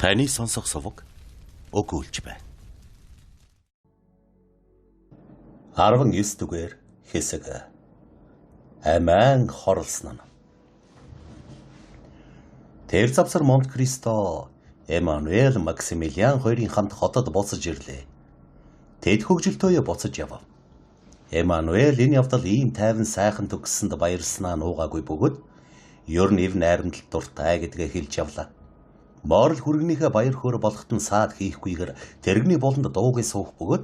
Таны сонсох суваг өгүүлж байна. 19 дугаар хэсэг. Аман хорлсон нь. Тэр завсар Монт Кристо, Эммануэль Максимилиан хоёрын хамт хотод буцаж ирлээ. Тэд хөгжилтөө буцаж явав. Эммануэль энэ явдал ийм тайван сайхан төгссөнд баярлснаа нуугаагүй бөгөөд ёр нэв найрамдал дуртай гэдгээ хэлж явлаа. Морл хүргэнийхээ баяр хөөр болоход нь саад хийхгүйгээр тэрэгний болонд дуугүй суух бөгөөд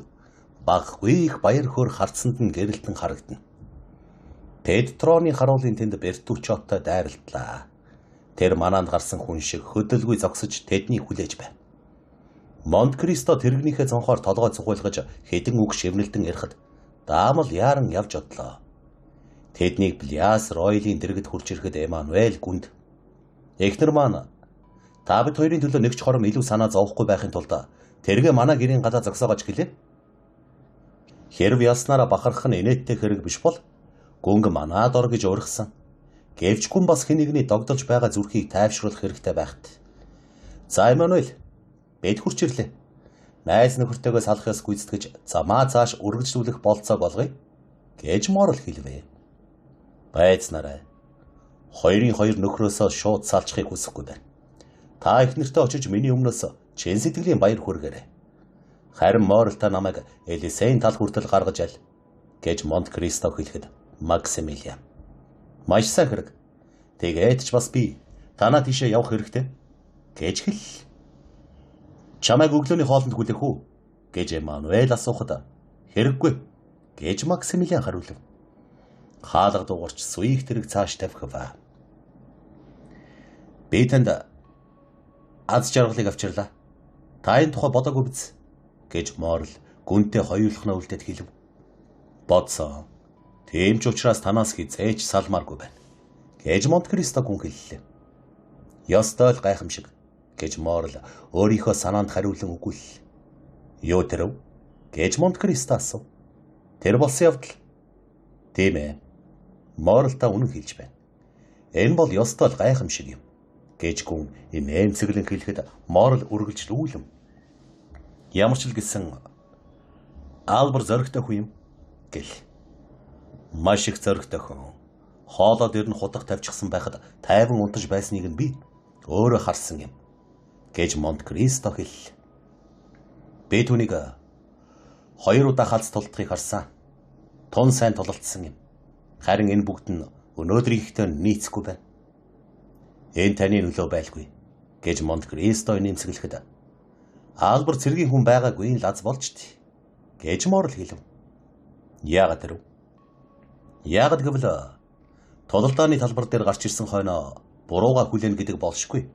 баггүй их баяр хөөр харцсанд нь гэрэлтэн харагдана. Петроны харуулын тэнд Бертуччоттой дайралтлаа. Тэр манаанд гарсан хүн шиг хөдөлгүй зогсож тэднийг хүлээж байна. Монт Кристо тэрэгнийхээ цонхоор толгой цугуйлгаж хэдэн үг шивнэлтэн ярихад даамал яаран явж одлоо. Тэднийг Бляс Ройлын дэргэд хурж ирэхэд Эммануэль гүнд "Эхнэр маань, та бид хоёрын төлөө нэг ч хором илүү санаа зовохгүй байхын тулд тэргээ манай гэрийн гадаа зогсоогооч гэлээ. Хэрв яснараа бахархах нь инээдтэй хэрэг биш бол гүнг манаад ор гэж ургасан. Гэвч гүн бас хэнийгний догдолж байгаа зүрхийг тайвшруулах хэрэгтэй байхт. За Эммануэль, бид хурч ирлээ. Найз нөхөртөөгөө салахаас гүйцэтгэж замаа цааш үргэлжлүүлэх болцоог олгоё" гэж Морл хэлвэ. Байцнараа. Хоёрын хоёр нөхрөөсөө шууд салчихыг хүсэхгүй байна. Та их нэртэ очиж миний өмнөөс чин сэтгэлийн баяр хүргээрэй. Харин Морл та намайг Элисейн тал хүртэл гаргаж аль гэж Монт Кристо хэлэхэд Максимилиан "Маш сайн хэрэг. Тэгээд ч бас би танаа тийшээ явах хэрэгтэй" гэж хэл. "Чамайг өглөөний хоолнд хүлээх үү?" гэж Эммануэль асуухад "Хэрэггүй" гэж Максимилиан хариулв. Хаалга дуугарч суйг тэрэг цааш тавьхав. "Би танд аз жаргалыг авчирлаа. Та энэ тухай бодоогүй биз" гэж Морл гүнтэй хоёулахнаа үлдээд хэлв. "Бодсон. Тийм ч учраас танаас хизээч салмааргүй байна" гэж Монт Кристо гүн хэллээ. "Ёстой л гайхамшиг" гэж Морл өөрийнхөө санаанд хариулан өгүүллээ. "Юу тэрв?" гэж Монт Кристо асуув. "Тэр болсон явдал." "Тийм ээ. Морл та үнэн хэлж байна. Энэ бол ёстой л гайхамшиг юм" гэж гүн эмээмцэглэн хэлэхэд Морл үргэлжлүүлв. "Ямар ч л гэсэн Албар зоригтой хүн юм" гэл. "Маш их зоригтой хүн. Хоолоод ирнэ хутга тавьчихсан байхад тайван унтаж байсныг нь би өөрөө харсан юм" гэж Монт Кристо хэллээ. "Би түүнийг 2 удаа халз тулдахыг харсан. Тун сайн тулалдсан юм. Харин энэ бүгд нь өнөөдрийнхтэй нийцэхгүй байна." "Энэ таны нөлөө байлгүй" гэж Монт Кристо нэмсэглэхэд "Албар цэргийн хүн байгаагүй лаз болж тий" гэж Морл хэлв. "Яагаад тэрв?" "Яагаад гэвэл тулалдааны талбар дээр гарч ирсэн хойноо бурууга хүлээн гэдэг болшгүй"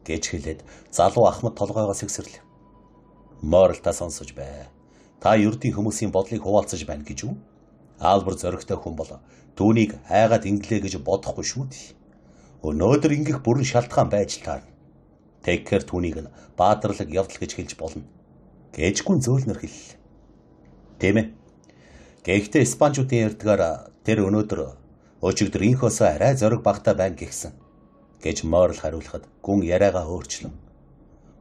гэж хэлээд залуу Ахмад толгойгоо сэгсэрлэв. Морл та сонсож бай. Та ердийн хүмүүсийн бодлыг хуваалцаж байна гэж үү? Албар зоригтой хүн бол түүнийг хайгаад инглээ гэж бодохгүй шүү дээ. Өнөөдөр ингэх бүрэн шалтгаан байж таарна. Тэгэхээр түүнийг нь баатарлаг явдал гэж хэлж болно гэж гүн зөөлнөр хэллээ. "Тийм ээ. Гэхдээ Испанчуудын ярьдгаар тэр өнөөдөр өчигдөр инхөөсөө арай зориг багтаа байна гихсэн" гэж Морл хариулахад гүн яриагаа өөрчлөв.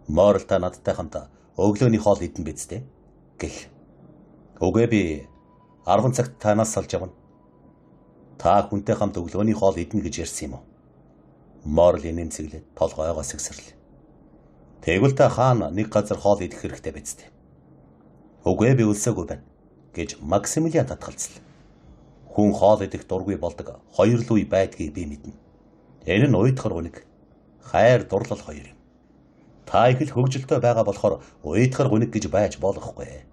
"Морл та надтай хамт өглөөний хоол идэн биз дээ" гэх. "Үгүй би 10 цагт танаас салж явна." "Та хүнтэй хамт өглөөний хоол идэнэ гэж ярьсан юм уу?" Морл нэмсэглээд толгойгоо сэгсэрлээ. "Тэгвэл та хаана нэг газар хоол идэх хэрэгтэй биз дээ." "Үгүй би өлсөөгүй байна" гэж Максимилиан татгалзлаа. "Хүн хоол идэх дургүй болдог 2 л үе байдгийг би мэднэ. Энэ нь уйдгар гуниг, хайр дурлал 2 юм. Та их л хөгжилтэй байгаа болохоор уйдгар гуниг гэж байж болохгүй.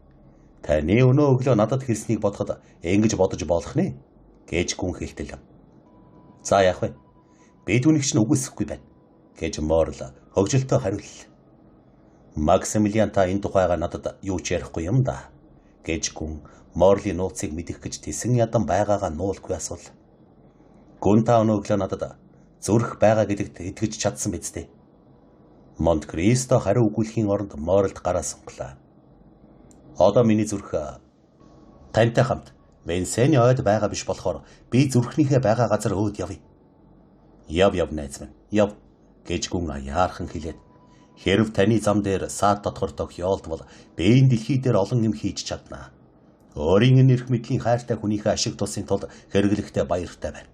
Таны өнөө өглөө надад хэлснийг бодоход ингэж бодож болох нэ гэж гүн хэлтэл. "За яах вэ? Би түүнийг чинь үгүйсэхгүй байна" гэж Морл хөгжилтөө хариуллаа. "Максимилиан та энэ тухайга надад юу ч ярихгүй юм да" гэж гүн Морлийн нууцыг мэдэх гэж тэсэн ядан байгаагаа нуулгүй асуув. "Гүн та өнөө өглөө надад зүрх байгаа гэдэгт итгэж чадсан биз дээ?" Монт Кристо хариу өгүүлэхийн оронд Морлд гараа сунглаа. "Одоо миний зүрх тантай хамт Венсений ойд байгаа биш болохоор би зүрхнийхээ байгаа газар өөд явъя." "Яв найз минь, яв" гэж гүн яархан хэлээд Хэрв таны зам дээр саад дотгор тохиолдвол биеийн дэлхий дээр олон юм хийж чадна. Өөрийн нэрх мэдлийн хайртай хүнийхээ ашиг тусын тулд хэрэглэхдээ баяртай байна.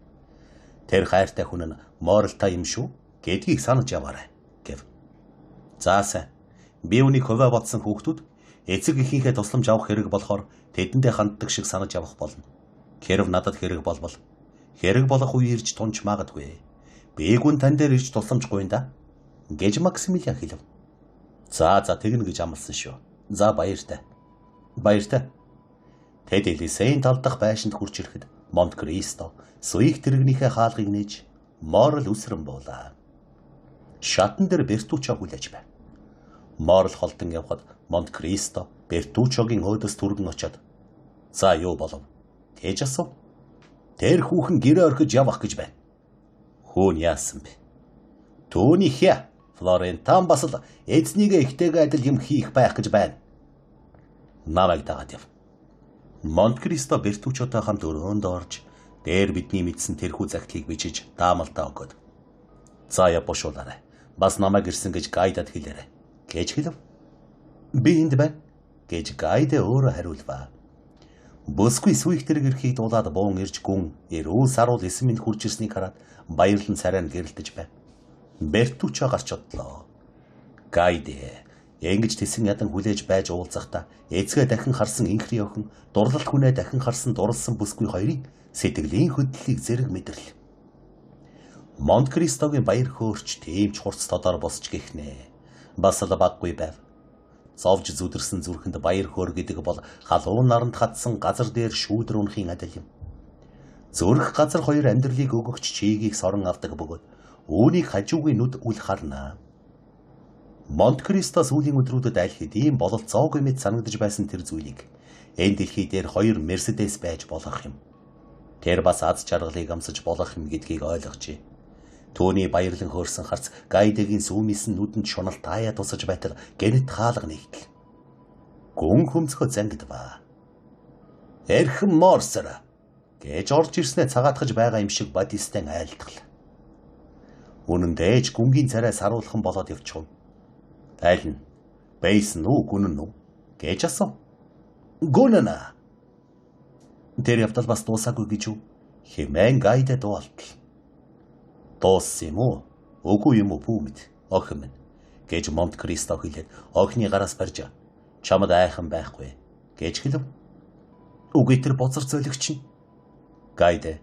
Тэр хайртай хүн нь моралтай юм шүү гэдгийг санаж яваарай гэв. За сайн. Би үүнийг хувиа бодсон хүүхдүүд эцэг эхийнхээ тусламж авах хэрэг болохоор тэдэндээ ханддаг шиг санаж явах болно. Хэрв надад хэрэг болбол хэрэг болох үе ирж тунч магадгүй. Би гүн тань дээр ирж тусламж гуйнда гэж Максимилиан хэлв. За тэгнэ гэж амласан шүү. За баяртай. Баяртай. Тэд Элисейн тал дахь байшинд хурж ирэхэд Монт Кристо суйх тэрэгнийхээ хаалгыг нээж Морл үсрэн буулаа. Шатан дээр Бертучо хүлээж байв. Морл холдон явхад Монт Кристо Бертучогийн өөдөөс түргэн очоод "За юу болов?" гэж асуув. "Тэр хүүхэн гэрээ орхиж явах гэж байна." "Хүүн яасан бэ?" "Түүний хя Флорентан бас л эзнийгээ ихтэйгээ адил юм хийх байх гэж байна." "Намайг дагаад яв." Монт Кристо Бертучотой хамт өрөөнд орж дээр бидний мэдсэн тэрхүү загтлыг бичиж даамалтаа өгөөд "За явбошуулаарай. Бас намайг ирсэн гэж гайдад хэлээрэй" гэж хэлв. "Би энд байна" гэж гайд өөрөө хариулваа. Бүсгүй сүйх тэрэг эрхийг дуулаад буун ирж гүн эрүүл саруул эсмэнд хурж ирснийг хараад баярлан царай гэрэлтэж байв. Бертучо гарч одлоо. Гайд ингэж тэсэн ядан хүлээж байж уулзахдаа эцгээ дахин харсан инхри охин дурлалт хүнээ дахин харсан дурлсан бүсгүй хоёрын сэтгэлийн хөдлөлийг зэрэг мэдрэл. Монт Кристогийн баяр хөөрч тэмч хурц тодор босч гихнэ. Бас л баггүй байв. Зовж зүдэрсэн зүрхэнд баяр хөөр гэдэг бол халуун наранд хатсан газар дээр шүүдэр унахын адил юм. Зүрх газар хоёр амьдралыг өгөгч чигийг сорон авдаг бөгөөд үүнийг хажуугийн нүд үл харна. Монт Кристо сүүлийн өдрүүдэд аль хэдийн бололцоогүй мэт санагдаж байсан тэр зүйлийг энэ дэлхий дээр хоёр Мерседес байж болох юм. Тэр бас аз жаргалыг амсаж болох юм гэдгийг ойлгожээ. Түүний баярлан хөөрсөн харц гайдагийн сүүмисэн нүдэнд шунал таяа тусаж байтал гэнэт хаалга нэгтэл. Гүн хөмцгөө зангидваа. "Эрхэм Морсер" гэж орж ирснээ цагаатгаж байгаа юм шиг Батистен айлтгал. Үнэн дээж гүнгийн царай саруулхан болоод явчихв. "Аль нь? Бэйсэн үү, гүнэн үү?" гэж асуув. "Гүнэн." "Тэр явдал бас дуусаагүй гэж үү?" хэмээн гайдаа дуалтал. "Дууссан юм уу? Үгүй юм уу бүүмэд, охин минь" гэж Монт Кристо хэлээд охины гараас барьж "Чамд айхан байхгүй" гэж хэлв. "Үгүй тэр бозар зөөлөгч нь." "Гайд,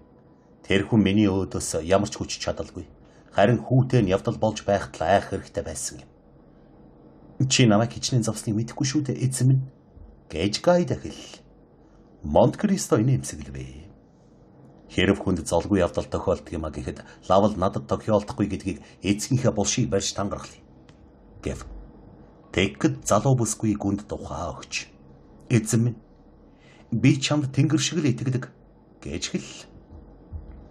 тэр хүн миний өөдөөс ямар ч хүч чадалгүй. Харин хүүтэй нь явдал болж байхад л айх хэрэгтэй байсан юм." "Чи намайг хичнээн зовсныг мэдэхгүй шүү дээ эзэн минь" гэж гайд хэл. Монт Кристо инээмсэглэв. Хэрв хүнд золгүй явдал тохиолддог юм а гэхэд лавл надад тохиолдохгүй гэдгийг эцгийнхээ булшийг барьж тангархлаа гэв. Тэгэхэд залуу бүсгүй гүнд тухаа өгч "Эзэн минь, би чамд тэнгэр шиг л итгэдэг" гэж хэл.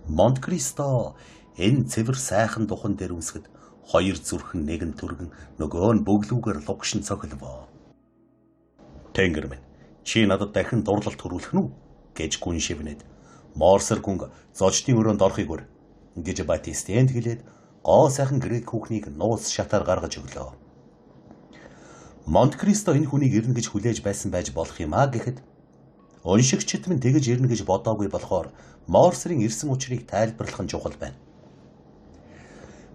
Монт Кристо энэ цэвэр сайхан духан дээр үнсгэд хоёр зүрхэн нэгэн түргэн нөгөө нь бөглүүгээр лугшин цохилвоо. "Тэнгэр минь, чи надад дахин дурлалт төрүүлэх нь үү?" гэж гүн шивнээд Морсер гүнг зочдын өрөөнд орохыг үр гэж Батистенд хэлээд гоо сайхан грек хүүхнийг нууц шатаар гаргаж өглөө. Монт Кристо энэ хүнийг ирнэ гэж хүлээж байсан байж болох юм а гэхэд уншигчид минь тэгэж ирнэ гэж бодоогүй болохоор Морсерийн ирсэн учрыг тайлбарлах нь чухал байна.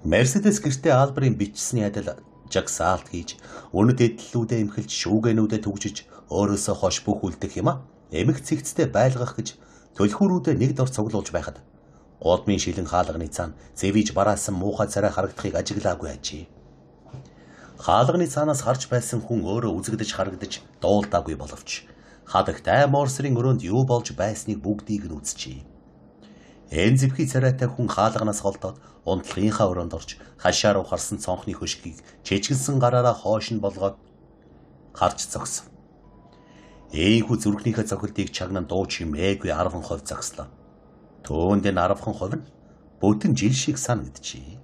Мерседес гэртээ Албарын бичсний адил жагсаалт хийж үнэт эдллүүдээ эмхэлж шүүгэнүүдэд түгжиж өөрөөсөө хош бүх үлдэх юм а эмх цэгцтэй байлгах гэж төлхүүрүүдэд нэг дор цуглуулж байхад гудмын шилэн хаалганы цаана зэвиж бараасан муухай царай харагдахыг ажиглаагүй ажээ. Хаалганы цаанаас харж байсан хүн өөрөө үзэгдэж харагдаж дуулдаагүй боловч хадагтай Морсерийн өрөөнд юу болж байсныг бүгдийг нь үзчихээ. Энэ зэвхий царайтай хүн хаалганаас голдоод унтлагынхаа өрөөнд орж хашаа руу харсан цонхны хөшгийг чичгэлсэн гараараа хоош нь болгоод харж зогсов. Ийхүү зүрхнийхээ цохилтыг чагнан дуу чимээгүй 10% загслаа. Түүнд энэ 10% нь бүтэн жил шиг санагджээ.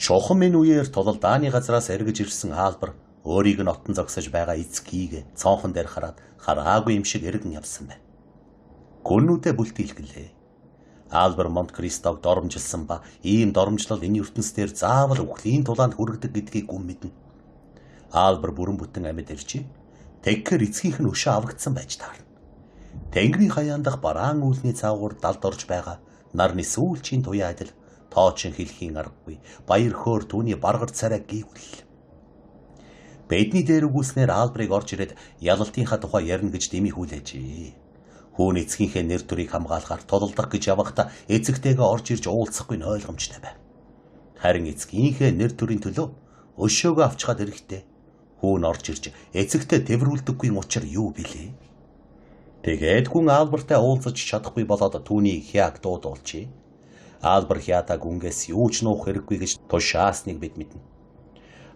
Чухам энэ үеэр тулалдааны газраас эргэж ирсэн Албар өөрийг нь оттон зогсож байгаа эцгийг цонхон дээр хараад хараагүй юм шиг эргэн явсан байна. Гүннүүдээ бүлтийлгэлээ. Альбер Монте-Кристог доромжилсан ба ийм доромжлол энэ ертөнцийн заавал үхлийн тулаанд хүргэдэг гэдгийг гүн мэднэ. Альбер бүрэн бүтэн амьд иржээ. Тэгэхэр эцгийнх нь өшөө авагдсан байж таарна. Тэнгэрийн хаяан дах бараан үүлний цаагуур далд орж байгаа нарны сүүлчийн туяа адил тоочин хэлхийн аргагүй баяр хөөр түүний баргар царай гүйгэл. Бэдний дээр үгүйснээр Альберыг орж ирээд ялалтынхаа тухай ярина гэж дэмий хүлээжээ. Хүүн эцгийнхээ нэр төрийг хамгаалахаар тулалдах гэж явахдаа эцэгтэйгээ орж ирж уулзахгүй нь ойлгомжтой байв. Харин эцгийнхээ нэр төрийн төлөө өшөөгөө авчгаад ирэхдээ хүүн орж ирж эцэгтэй тэврүүлдэггүй учир юу билээ? Тэгээд хүн Альбертай уулзаж чадахгүй болоод түүний хяаг дуудуулжээ. Альбер хятаг гүнгээс юу ч нуух хэрэггүй гэж тушаасныг бид мэднэ.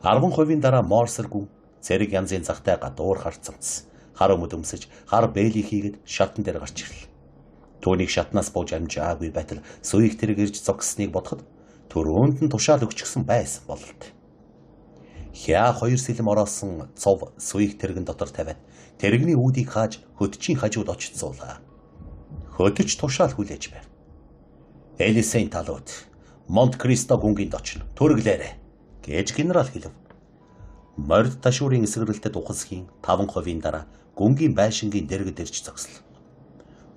10% дараа Морсер гүн цэрэг янзын цагтай гадуур харцамц хар өмд өмсөж хар бэйли хийгээд шатан дээр гарч ирлээ. Түүнийг шатнаас бууж амжаагүй байтал суйг тэрэг ирж зогссоныг бодоход төрөөнд нь тушаал өгчихсөн байсан бололт. Хяа 2 сэлэм ороосон цов суйг тэрэгэн дотор тавиад тэрэгний үүдийг хааж хөтчийн хажууд очицуулаа. Хөтч тушаал хүлээж байв. Элисейн талууд Монте-Кристог гүнгийн дочно төрөглөөрэй гэж генерал хэлв. Морд ташуурын эсрэлтэд ухасхийн 5% дараа гүнгийн байшингийн дэргэд ирж зогслоо.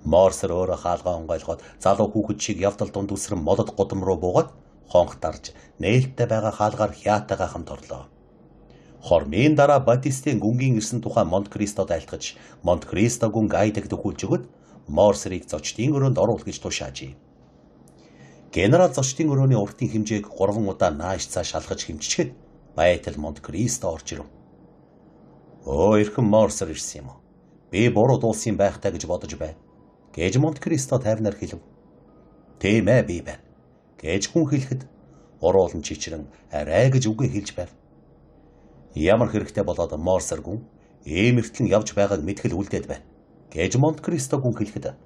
Морсер өөрөө хаалгаа онгойлгоод залуу хүүхэд шиг явдал дунд үсрэн молод гудам руу буугаад хонх дарж нээлттэй байгаа хаалгаар хятагаа хамт орлоо. Хормын дараа Батистийн гүнгийн ирсэн тухай Монте-Кристод айлтгаж Монте-Кристо гүн гайдаг төгүүлж өгöd Морсерийг зочдын өрөөнд оруул гэж тушаажээ. Генерал зочдын өрөөний уртын хэмжээг 3 удаа нааш цааш алгаж хэмжичгээд байтал Монте-Кристо орж ирв. Оо эрхэм Морсер ирсэн юм уу? Би буруу дуулсан байхтай гэж бодож байна. Гэж Монте-Кристо тайвнаар хэлв. Тийм ээ би байна. Гэж хүн хэлэхэд уруулан чичрэн арай гэж үгээ хэлж байв. Ямар хэрэгтэй болоод Морсер гүн ийм эртлэн явж байгааг мэдхэл үлдээд байна. Гэж Монте-Кристо гүн хэлэхэд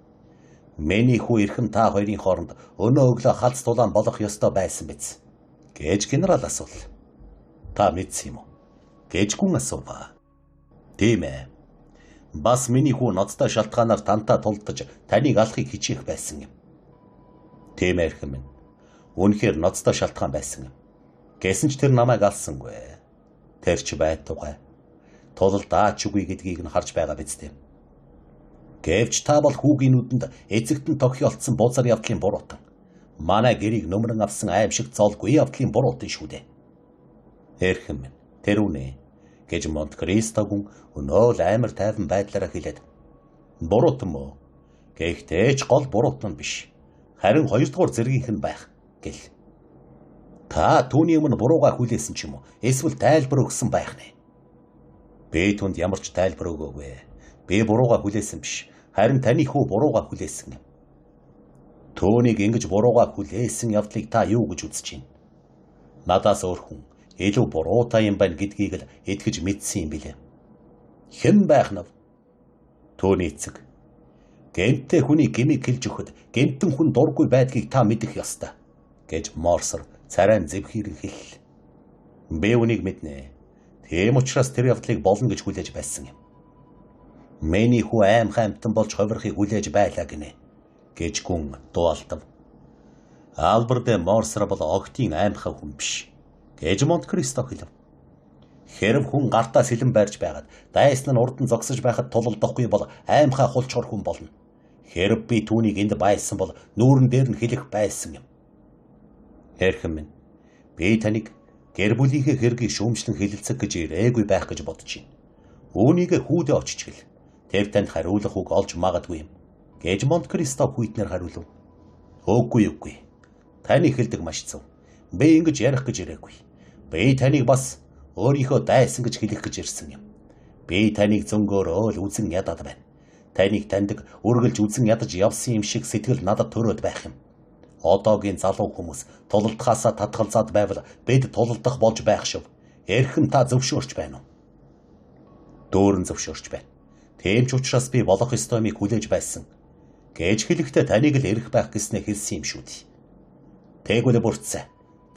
миний хүү эрхэм та хоёрын хооронд өнөө өглөө халц тулаан болох ёстой байсан биз? Гэж генерал асуув. Та мэдсэн юм уу? Гэж гүн асуув. Тийм ээ. Бас миний хүү ноцтой шалтгаанаар тантай тулдаж таныг алахыг хичээх байсан юм. Тийм ээ эрхэм минь. Үнэхээр ноцтой шалтгаан байсан юм. Гэсэн ч тэр намайг алсангүй. Тэр ч байтугай. Тулалдаач үгүй гэдгийг нь харж байгаа биз дээ. Гэвч та бол хүүгийн нүдэнд эцэгт нь тохиолдсон бузар явдлын буруутан. Манай гэрийг нөмрөн авсан аимшиг цолгүй явдлын буруутан шүү дээ. Эрхэм минь, тэр үнэ гэж Монте-Кристо гүн өнөөл амар тайван байдлаараа хэлээд буруутан мөө. Гэхдээ ч гол буруутан биш. Харин 2 дугаар зэргийнх нь байх гэл. Та түүний өмнө бурууга хүлээсэн ч юм уу? Эсвэл тайлбар өгсөн байх нэ? Би түнд ямар ч тайлбар өгөөгүй. Би бурууга хүлээсэн биш. Харин таны хүү бурууга хүлээсэн юм. Түүнийг ингэж бурууга хүлээсэн явдлыг та юу гэж үзэж байна? Надаас өөр хүн илүү буруутай юм байна гэдгийг л итгэж мэдсэн юм билээ. Хэн байх нь? Төвний эцэг. Гэмтээ хүний гмиг хэлж өгөхөд гэмтэн хүн дургүй байдгийг та мэдэх ёстой гэж Морсер царайн зэвхийрэн хэллээ. Би үнийг мэднэ. Тийм учраас тэр явдлыг болно гэж хүлээж байсан юм. Миний хүү аимхай амтан болж ховирхыг хүлээж байлаа гинэ гэж гүн дуалтав. Альбер де Морсер бол огтын аимхай хүн биш гэж Монте-Кристо хэлв. Хэрв хүн гартаа сэлэн байрж байгаад дайсан нь урд нь зогсож байхад тулалдахгүй бол аимхай хулчгор хүн болно. Хэрв би түүнийг энд байсан бол нүүрэн дээр нь хэлэх байсан юм. Эрхэм минь, би таныг гэр бүлийнхээ хэргийг шүүмжлэн хэлэлцэх гэж ирээгүй байх гэж бодож байна. Үүнийг хүүдээ очичгэл. Тэр танд хариулах үг олж магадгүй юм. Гэж Монте-Кристо хүйтнээр хариулв. Үгүй. Таны хэлдэг маш зөв. Би ингэж ярих гэж ирээгүй. Би таныг бас өөрийнхөө дайсан гэж хэлэх гэж ирсэн юм. Би таныг зөнгөөр оол үзэн ядаад байна. Таныг таньдаг үргэлж үзэн ядаж явсан юм шиг сэтгэл надад төрөөд байх юм. Одоогийн залуу хүмүүс тулалдахаасаа татгалзаад байвал бид тулалдах болж байх шив. Эрхэм та зөвшөөрч байна уу? Дөөрн зөвшөөрч байна. Тийм ч учраас би болох ёстоймыг хүлээж байсан. Гэж хэлэхдээ таныг л эрэх байх гэснээ хэлсэн юм шүү дээ. Тэгвэл бүрцээ.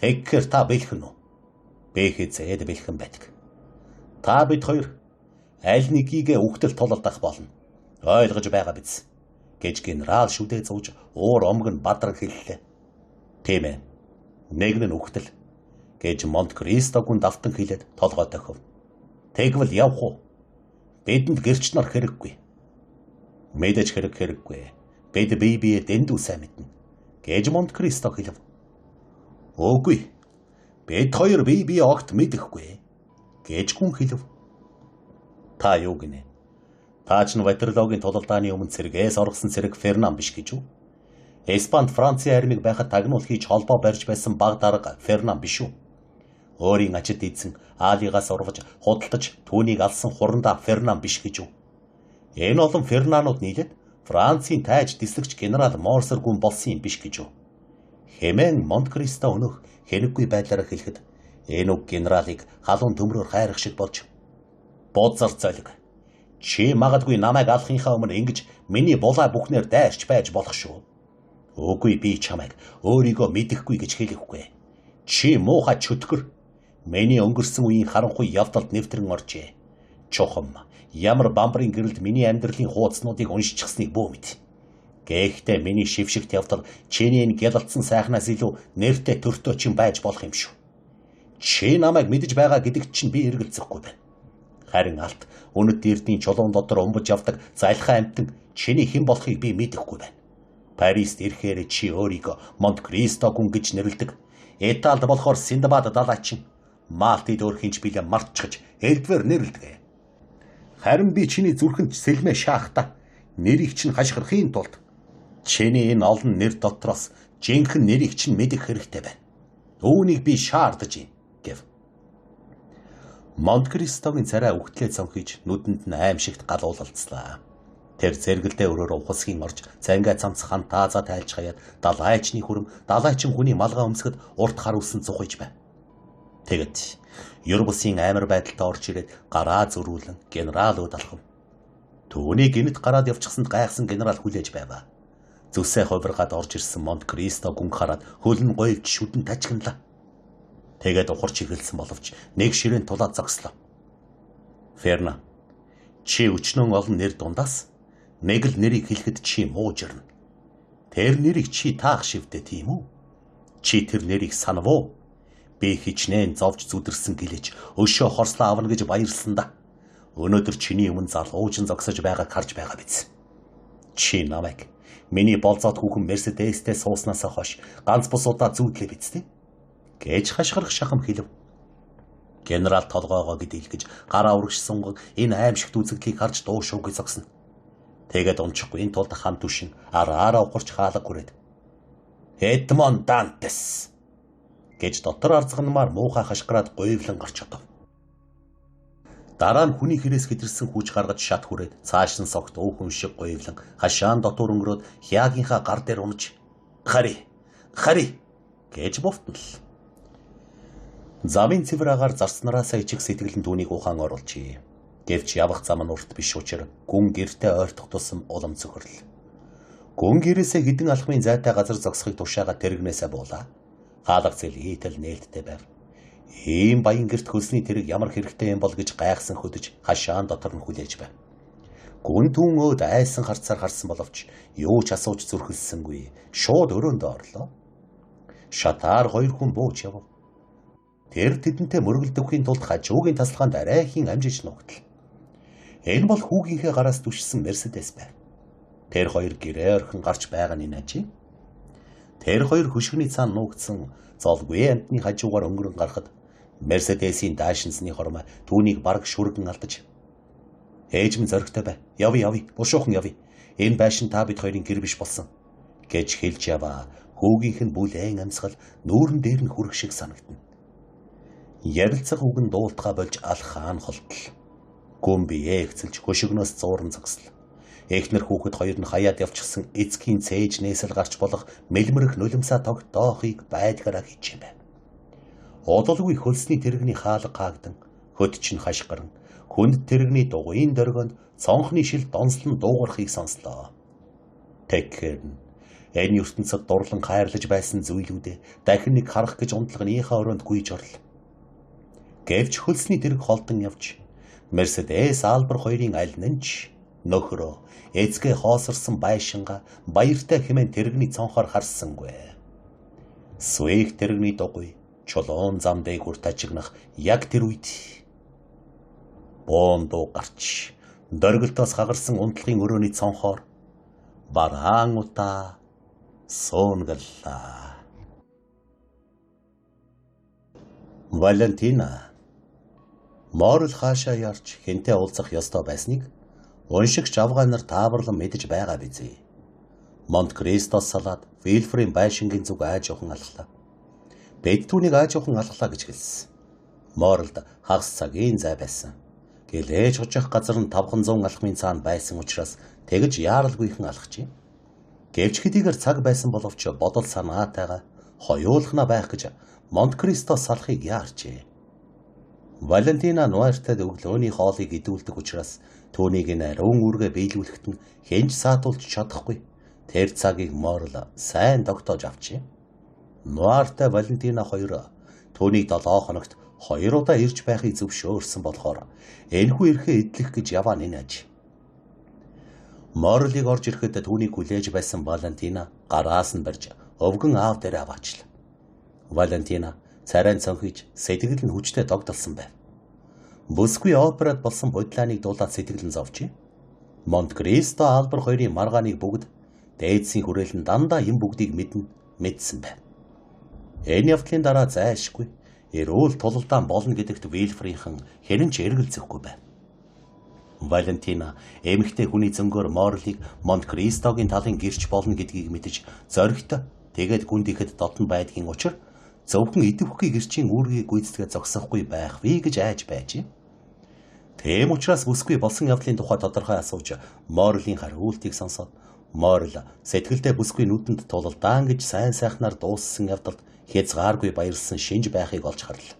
Тэгэхэр та бэлхэн үү? Би хэзээд бэлхэн байдаг. Та бид хоёр аль нэгийг үхтэл тулалдах болно. Ойлгож байгаа биз? гэж генерал шүдээ зууж уур омг нь бадраг хэллээ. Тийм ээ. Нэг нь үхтэл гэж Монт Кристо гүн давтан хэлээд толгой тохив. Тэгвэл явах уу? Бидэнд гэрч нар хэрэггүй. Мэдээж хэрэггүй. Бид бие дэндүү сайн мэднэ гэж Монт Кристо хэлв. Үгүй. Бид хоёр бие огт мэдэхгүй гэж хүн хэлв. Та юу гинэ? Та ч Ватерлоогийн тулалдааны өмнө цэргээс оргосон цэрэг Фернан биш гэж үү? Испанд Францын армийг байхад тагнуул хийж холбоо барьж байсан баг дарга Фернан биш үү? Өөрийн ачид эзэн Аалигаас урваж худалдаж түүнийг алсан хурандаа Фернан биш гэж үү? Энэ олон Фернанууд нийлээд Францын тайж дислэгч генерал Морсер гүн болсон юм биш гэж үү? Хэмээн Монт Кристо өнөөх хэнэггүй байдлаараа хэлэхэд энэ үг генералыг халуун төмрөөр хайрах шиг болж бузар золиг. Чи магадгүй намайг алахынхаа өмнө ингэж миний булаа бүхнээр дайрч байж болох шүү. Үгүй би чамайг өөрийгөө мэдэхгүй гэж хэлэхгүй. Чи муухай чөтгөр. Миний өнгөрсөн үеийн харанхуй явдалд нэвтрэн оржээ. Чухам ямар бамбарын гэрэлд миний амьдралын хуудснуудыг уншчихсныг бөө мэд. Гэхдээ миний шившигт явдал чиний энэ гялалцсан сайхнаас илүү нэртэй төртөө чин байж болох юм шүү. Чи намайг мэдэж байгаа гэдэгт чинь би эргэлзэхгүй байна. Харин алт өнөд эрдийн чулуун дотор өмбөж явдаг залхаа амтан чиний хэн болохыг би мэдэхгүй байна. Парист ирэхээр чи өөрийгөө Монт Кристо гүн гэж нэрлэдэг. Италид болохоор Синдбад далайчин. Малтид өөр хинч билээ мартчихж элдвэр нэрлэдэг. Харин би чиний зүрхэнд сэлмээ шаахта нэрийг чинь хашгирахын тулд чиний энэ олон нэр дотроос жинхэнэ нэрийг чинь мэдэх хэрэгтэй байна. Үүнийг би шаардаж юм гэв. Монт Кристогийн царай үхтлээ цонхиж нүдэнд нь аимшигт галуулалцлаа. Тэр зэрэгэлдээ өрөөр ухасхийн орж цангаа цамц хантаазаа тайлж хаяад далайчны хүрэм далайчин хүний малгай өмсгөд урт харуулсан цухиж байна. Тэгэд Юр бусын амар байдалтай орж ирээд гараа зөрүүлэн генералууд алхав. Түүнийг гинэт гараад явчихсанд гайхсан генерал хүлээж байваа. Зүсээ хувиргаад орж ирсэн Монт Кристо гүн хараад хөлн гойлж шүдэн тажигналаа. Тэгээд ухарч игэлсэн боловч нэг ширээн тулаад зогслоо. Ферна, чи өчнөн олон нэр дундаас нэг л нэрийг хэлэхэд чи муужирна. Тэр нэрийг чи таах шивдэ тийм үү? Чи тэр нэрийг санав уу? Би хичнээн зовж зүдэрсэн гэлэж өшөө хорслоо авна гэж баярлсан да. Өнөөдөр чиний өмнө залуужин зогсож байгааг харж байгаа биз. Чи намайг миний болзоод хүүхэн Мерседестэй сууснаас хойш ганц бус удаа зүудлээ биз дээ? Гэж хашгирах шахам хэлв. Генерал толгоогоо гэдэлгэж гараа урагш сунган энэ аимшигт үзэгдлийг харж дуу шуугий зогсно. Тэгээд унчихгүй энэ тулд хан түшин араараа ухарч хаалга хүрээд Эдмон Дантес гэж дотор арзганмаар муухай хашгираад гуйвлан гарч одов. Дараа нь хүний хэрээс хэтэрсэн хүч гаргаж шат хүрээд цаашин согт өөхөн шиг гуйвлан хашаан дотор өнгөрөөд хяагийнхаа гар дээр унаж хари гэж бовтнол. Замын цэвэр агаар зарснараасаа ичиг сэтгэлэн түүнийг ухаан оруулжээ. Гэвч явах зам нь урт биш учраас гүн гэртээ ойртох тусам улам цөхөрл. Гүн гэрээсээ хідэн алхмын зайтай газар зогсохыг тушаага тэрэгнээсээ буулаа. Хаалга зэл ийтэл нээлттэй байв. Ийм баян гэрт хөлсний тэрэг ямар хэрэгтэй юм бол гэж гайхсан хөдөж хашаан дотор нь хүлээж байв. Гүн түүнөөд айсан харцаар харсан боловч юу ч асууж зүрхэлсэнгүй. Шууд өрөөндөө орлоо. Шатаар хоёр хүн бууж явв. Тэр тэдэнтэй мөргөлдөхүйн тулд хажуугийн тасалгаанд арайхийн амжиж нугтал. Энэ бол хүүгийнхээ гараас түшсэн Мерседес байв. Тэр хоёр гэрээ орхин гарч байгаа нь нажи. Тэр хоёр хөшгөний цаана нуугдсан золгүй амтны хажуугаар өнгөрөн гарахад Мерседесийн даашинсны хормой түүнийг бараг шүргэн алдаж ээж минь зоригтой бай. Явъя. Бушуухан явъя. Энэ байшин та бид хоёрын гэр биш болсон гэж хэлж яваа. Хүүгийнх нь бүлээн амьсгал нүүрэн дээр нь хүрэх шиг санагдана. Ярилцах үг нь дуултгаа болж алхаан холтол. Гүн бие эгцэлж хөшгнөөс зууран зогслоо. Эхнэр хүүхэд хоёр нь хаяад явчихсан эцгийн цээж нээсэл гарч болох мэлмэрх нулимсаа тогтоохыг байдгаараа хийж юм байна. Одолгүй хөлсний тэрэгний хаалга хаагдан хөд чинь хашгиран хүнд тэрэгний дугуйн дөргөнд цонхны шил донслон дуугархыг сонслоо. Тэгэхээр энэ ертөнцид дурлан хайрлаж байсан зүйлүүдээ дахин нэг харах гэж унтлагынхаа өрөөнд гүйж орлоо. Гэвч хөлсний тэрэг холдон явж Мерседес Албар хоёрын аль нь ч Нөхрөө эцгээ хоосорсон байшинга баяртай хэмээн тэрэгний цонхоор харсангүй. Сүэх тэрэгний дугуй чулуун зам дээгүүр тажигнах яг тэр үед боон дуу гарч дөргөлтөөс хагарсан унтлагын өрөөний цонхоор бараан удаа суунгаллаа. Валентина Морл хаашаа ярч хэнтэй уулзах ёстой байсныг уншигч авгаанаар тааварлан мэдэж байгаа биз. Монт Кристос салаад Вильфрийн байшингийн зүг ааж явхан алхлаа. Бэд түүнийг ааж явхан алхлаа гэж хэлсэн. Морлд хагас цагийн зай байсан. Гэлээж очих газар нь 500 алхмын цаана байсан учраас тэгж яаралгүйхэн алхажээ. Гэвч хэдийгээр цаг байсан боловч бодол санаатайгаа хоёулахна байх гэж Монт Кристос салахыг яарчээ. Валентина Нуартад өглөөний хоолыг идүүлдэг учраас түүнийг ариун үргээ биелүүлэхэд нь хэнж саатуулж чадахгүй. Тэр цагийг Морл сайн тогтоож авчээ. Нуарта Валентина хоёр түүнийг 7 хоногт 2 удаа ирж байхыг зөвшөөрсөн болохоор энэхүү эрхээ эдлэх гэж яваа нэнэж. Морлыг орж ирэхэд түүнийг хүлээж байсан Валентина гараас нь барьж өвгөн аав дээр аваачлаа. Валентина царайн цонхиж сэтгэл нь хүчтэй догдолсон байв. Бүсгүй операд болсон бодлааныг дуулаад сэтгэл нь зовжээ. Монт Кристо албар хоёрын маргааныг бүгд дээдсийн хүрээлэн дандаа юм бүгдийг мэдсэн байв. Энэ явдлын дараа зайшгүй эрүүл тулалдаан болно гэдэгт Вильфрийнхэн хэрэн ч эргэлзэхгүй байв. Валентина эмэгтэй хүний зөнгөөр Морлыг Монт Кристогийн талын гэрч болно гэдгийг мэдэж зоригтой тэгээд гүнд ихэд дотн байдгийн учир зөвхөн идэвхий гэрчийн үүргийг гүйцэтгэж зогсохгүй байх вэ гэж айж байжээ. Тэм учраас бүсгүй болсон явдлын тухай тодорхой асууж Морлийн хариултыг сонсоод Морл сэтгэлдээ бүсгүй нүдэнд тулалдаан гэж сайн сайхнаар дууссан явдалд хязгааргүй баярлсан шинж байхыг олж харлаа.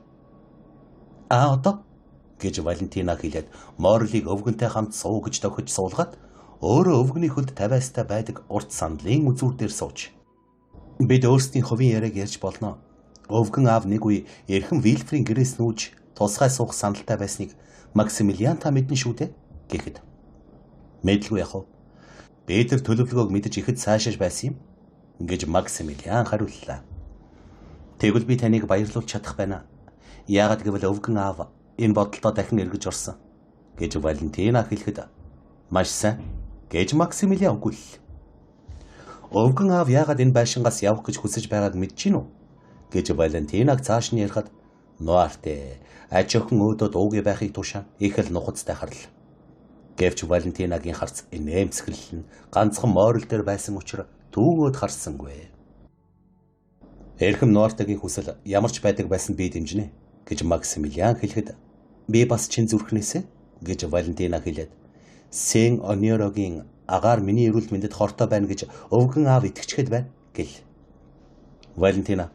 Одоо гэж Валентина хэлээд Морлыг өвгөнтэй хамт суу гэж тохиж суулгаад өөрөө өвгөний хөлд тавиастай байдаг урт сандлын үзүүр дээр сууж. Бид өөрсдийн хувийн яриаг ярьж болно. Өвгөн аав нэг үе эрхэм Вильфрийн гэрээс нүүж тусгай суух сандалтай байсныг Максимилиан та мэднэ шүү дээ гэхэд. Мэдлгүй яах вэ? Би тэр төлөвлөгөөг мэдэж ихэд цаашааж байсан юм гэж Максимилиан хариуллаа. Тэгвэл би таныг баярлуулж чадах байна. Яагаад гэвэл өвгөн аав энэ бодолтой дахин эргэж орсон гэж Валентина хэлэхэд маш сайн гэж Максимилиан үгэл. Өвгөн аав яагаад энэ байшингаас явах гэж хүсэж байгааг мэдэж гин үү гэж Валентинаг цааш нь ярихад Нуарте аж охин өөдөө дуугүй байхыг тушаан их л нухацтай харлаа. Гэвч Валентинагийн харц инээмсэглэл нь ганцхан Морл дээр байсан учраас түүгөөд харсангүй. Эрхэм Нуартагийн хүсэл ямарч байдаг байсан би дэмжинэ гэж Максимилиан хэлэхэд би бас чин зүрхнээсэ гэж Валентина хэлээд Сен Оньорогийн агаар миний эрүүл мэндэд хортой байна гэж өвгөн аав итгэчихэд байна гэл. Валентина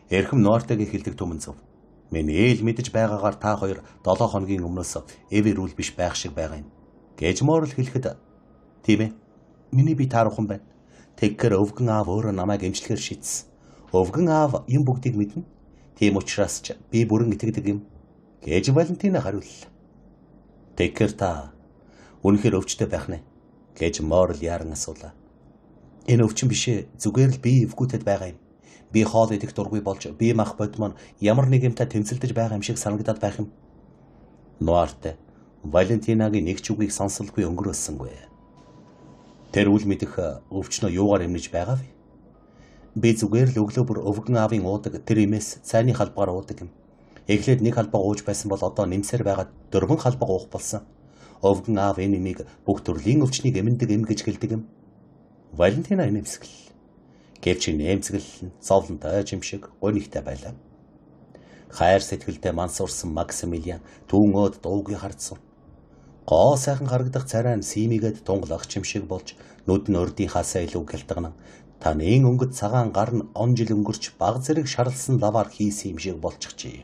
эрхэм Нуартагийн хэлдэг түмэн зөв. Миний эл мэдэж байгаагаар та хоёр 7 хоногийн өмнөөс эвэрүүл биш байх шиг байгаа юм гэж Морл хэлэхэд тийм ээ. Миний би таархан байна. Тэггээр өвгөн аав өөрөө намайг эмчлэхээр шийдсэн. Өвгөн аав юм бүгдийг мэднэ. Тийм учраас ч би бүрэн итгэдэг юм гэж Валентина хариуллаа. Тэггээр та үнэхээр өвчтэй байх нэ гэж Морл яран асуулаа. Энэ өвчин бишээ, зүгээр л би эвгүүтэд байгаа юм. Би хоол идэх дургүй болж би мах бодмон ямар нэг юмтай тэмцэлдэж байгаа юм шиг санагдаад байх юм. Нуарте Валентинагийн нэг ч үгийг сонсолгүй өнгөрөөсөнгүй. Тэр үл мэдэх өвчнөө юугаар эмнэж байгаа вэ? Би зүгээр л өглөө бүр өвгөн аавын уудаг тэр имээс цайны халбаар уудаг юм. Эхлээд нэг халбаа ууж байсан бол одоо нэмсээр байгаа 4 халбаа уух болсон. Өвгөн аав энэ имийг бүх төрлийн өвчнийг эмндэг эм гэж хэлдэг юм. Валентина нэмсгэл. Гэвч нэмсгэл нь зовлонтой жимшиг гонигтай байлаа. Хайр сэтгэлдээ мансуурсан Максимилиан түүнөөд дуугүй харцсан. Гоо сайхан харагдах царай нь симигээд тунгалах чимшиг болж нүд нь урдийнхаасаа илүү гялтгана. Танын өнгөт цагаан гар нь он жил өнгөрч баг зэрэг шарлсан лаваар хийсэн юм шиг болчихжээ.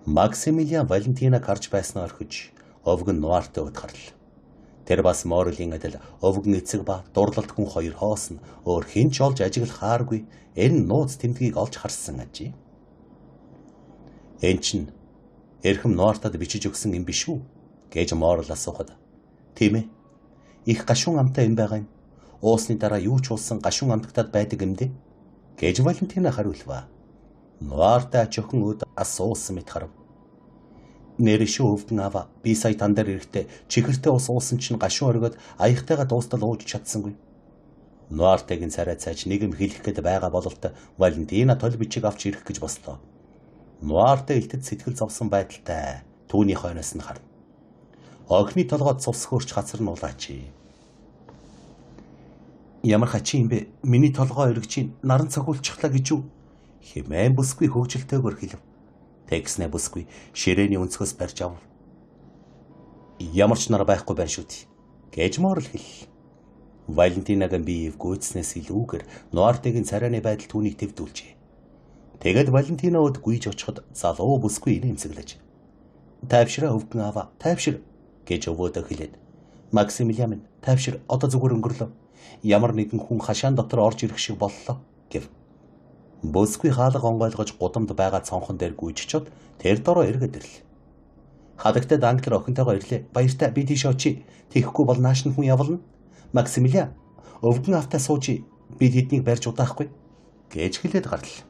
Максимилиан Валентинаг харж байснаа орхиж өвгөн Нуарте өд харлаа. Тэр бас Морлийн адил өвгөн эцэг ба дурлалт хүн хоёр хоос нь өөр хинч олж ажиглахааргүй энэ нууц тэмдгийг олж харсан ажээ. Эн чин эрхэм Нуартад бичиж өгсөн юм биш үү гэж Морл асуухад Тийм ээ. Их гашуун амтай юм байгаа юм. Уусны дараа юу ч уусан гашуун амтагтаад байдаг юм дээ. Гэж Валентина хариулва. Нуартай ачаахан өд ас уусан мэт харав. Нэршүү өвдөн аваа. Би сая тан дээр ирэхдээ чихэртэй ус уусан чинь гашуун оргиод аяхтайгаа дуустал ууж чадсангүй. Нуартайгийн царай цааж нэгэн хэлэх гээд байгаа бололтой Валентина тол бичиг авч ирэх гэж бослоо. Нуартай илтэд сэтгэл зовсон байдалтай түүний хойноос нь харна. Огны толгойд цус хөрч хацар нь улаач. Ямар хачин юм бэ? Миний толгой өргөжийн наран цохиулчихлаа гэж юу? Хэмээн бүсгүй хөвгөлтэйгээр хэлв. Тэгснэ бүсгүй ширээний өнцгөөс барьж ав. Ямар ч нар байхгүй байна шүү дээ. Гэж морл хэл. Валентинагийн биеийг гүйцснээс илүүгээр Нуартайгийн царайны байдал түүнийг твдүүлжээ. Тэгэд Валентина өд гүйж очиход залуу бүсгүй инээмсэглэж. Тайвшраа өвгөн аваа, тайвшир гэж өвөөдөө хэлээд. Максимилиан минь тайвшир одоо зүгээр өнгөрлөө. Ямар нэгэн хүн хашаан дотор орж ирэх шиг боллоо гэв. Бүсгүй хаалга онгойлгож гудамд байгаа цонхон дээр гүйжчихэд тэр дороо эргээд ирлээ. Хадагтай Данглер охинтойгоо ирлээ. Баяртай би тийш очие. Тэхгүй бол нааш нь хүн явуулна. Максимилиан өвгөн автаа суужи. Би тэднийг барьж удаахгүй гэж хэлээд гарлаа.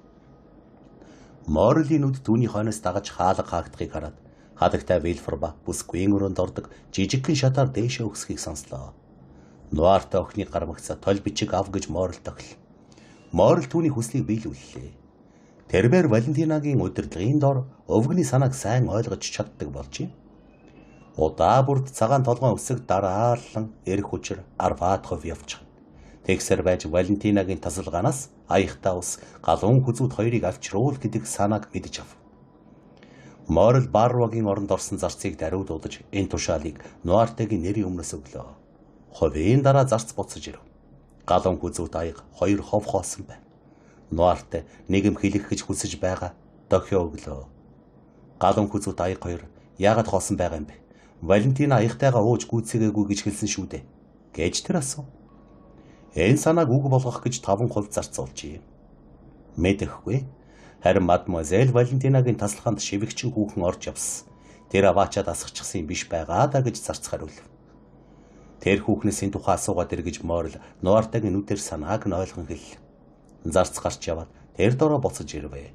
Морлийн үд түүний хойноос дагаж хаалга хаагдахыг хараад хадагтай Вильфорба бүсгүйн өрөөнд ордог жижигхэн шатаар дээшээ өгсхийг сонслоо. Нуартай охины гармагцаа тол бичиг ав гэж Морл тогл. Морл түүний хүслийг биелүүллээ. Тэрээр Валентинагийн удирдлагын дор өвгөний санааг сайн ойлгож чаддаг болжээ. Удаа бүрд цагаан толгойн өсөг дараалан эрх хүчээр Арбатхов явчих. Тэгсэр байж Валентинагийн тасалгаанаас аяхтаа ус галуун хүзүүд хоёрыг авчруул гэдэг санааг мэдэж ав. Морл Барвагийн оронд орсон зарцыг даруй дуудаж энэ тушаалыг Нуартайгийн нэрийн өмнөөс өглөө. Ховийн дараа зарц буцаж ирв. Галуун хүзүүд аяг хоёр хов хоосон байна. Нуартай нэгэм хэлэх гэж хүсэж байгаа дохио өглөө. Галуун хүзүүд аяг хоёр яагаад хоосон байгаа юм бэ? Валентина аяхтайгаа ууж гүйцээгээгүй гэж хэлсэн шүү дээ. Гэж тэр асуув. Энэ санааг үг болгох гэж 5 зарцуулжээ. Мэдэхгүй. Харин мадмуазель Валентинагийн таслаханд шивгчин хүүхэн орж явсан. Тэр аваачаад асгачихсан юм биш байгаа да гэж зарц хариулв. Тэр хүүхнээс энэ тухай асуугаад иргэж Морл Нуартайгийн нүдээр санааг нь ойлгон хэл. Зарц гарч яваад тэр дороо буцаж ирвэ.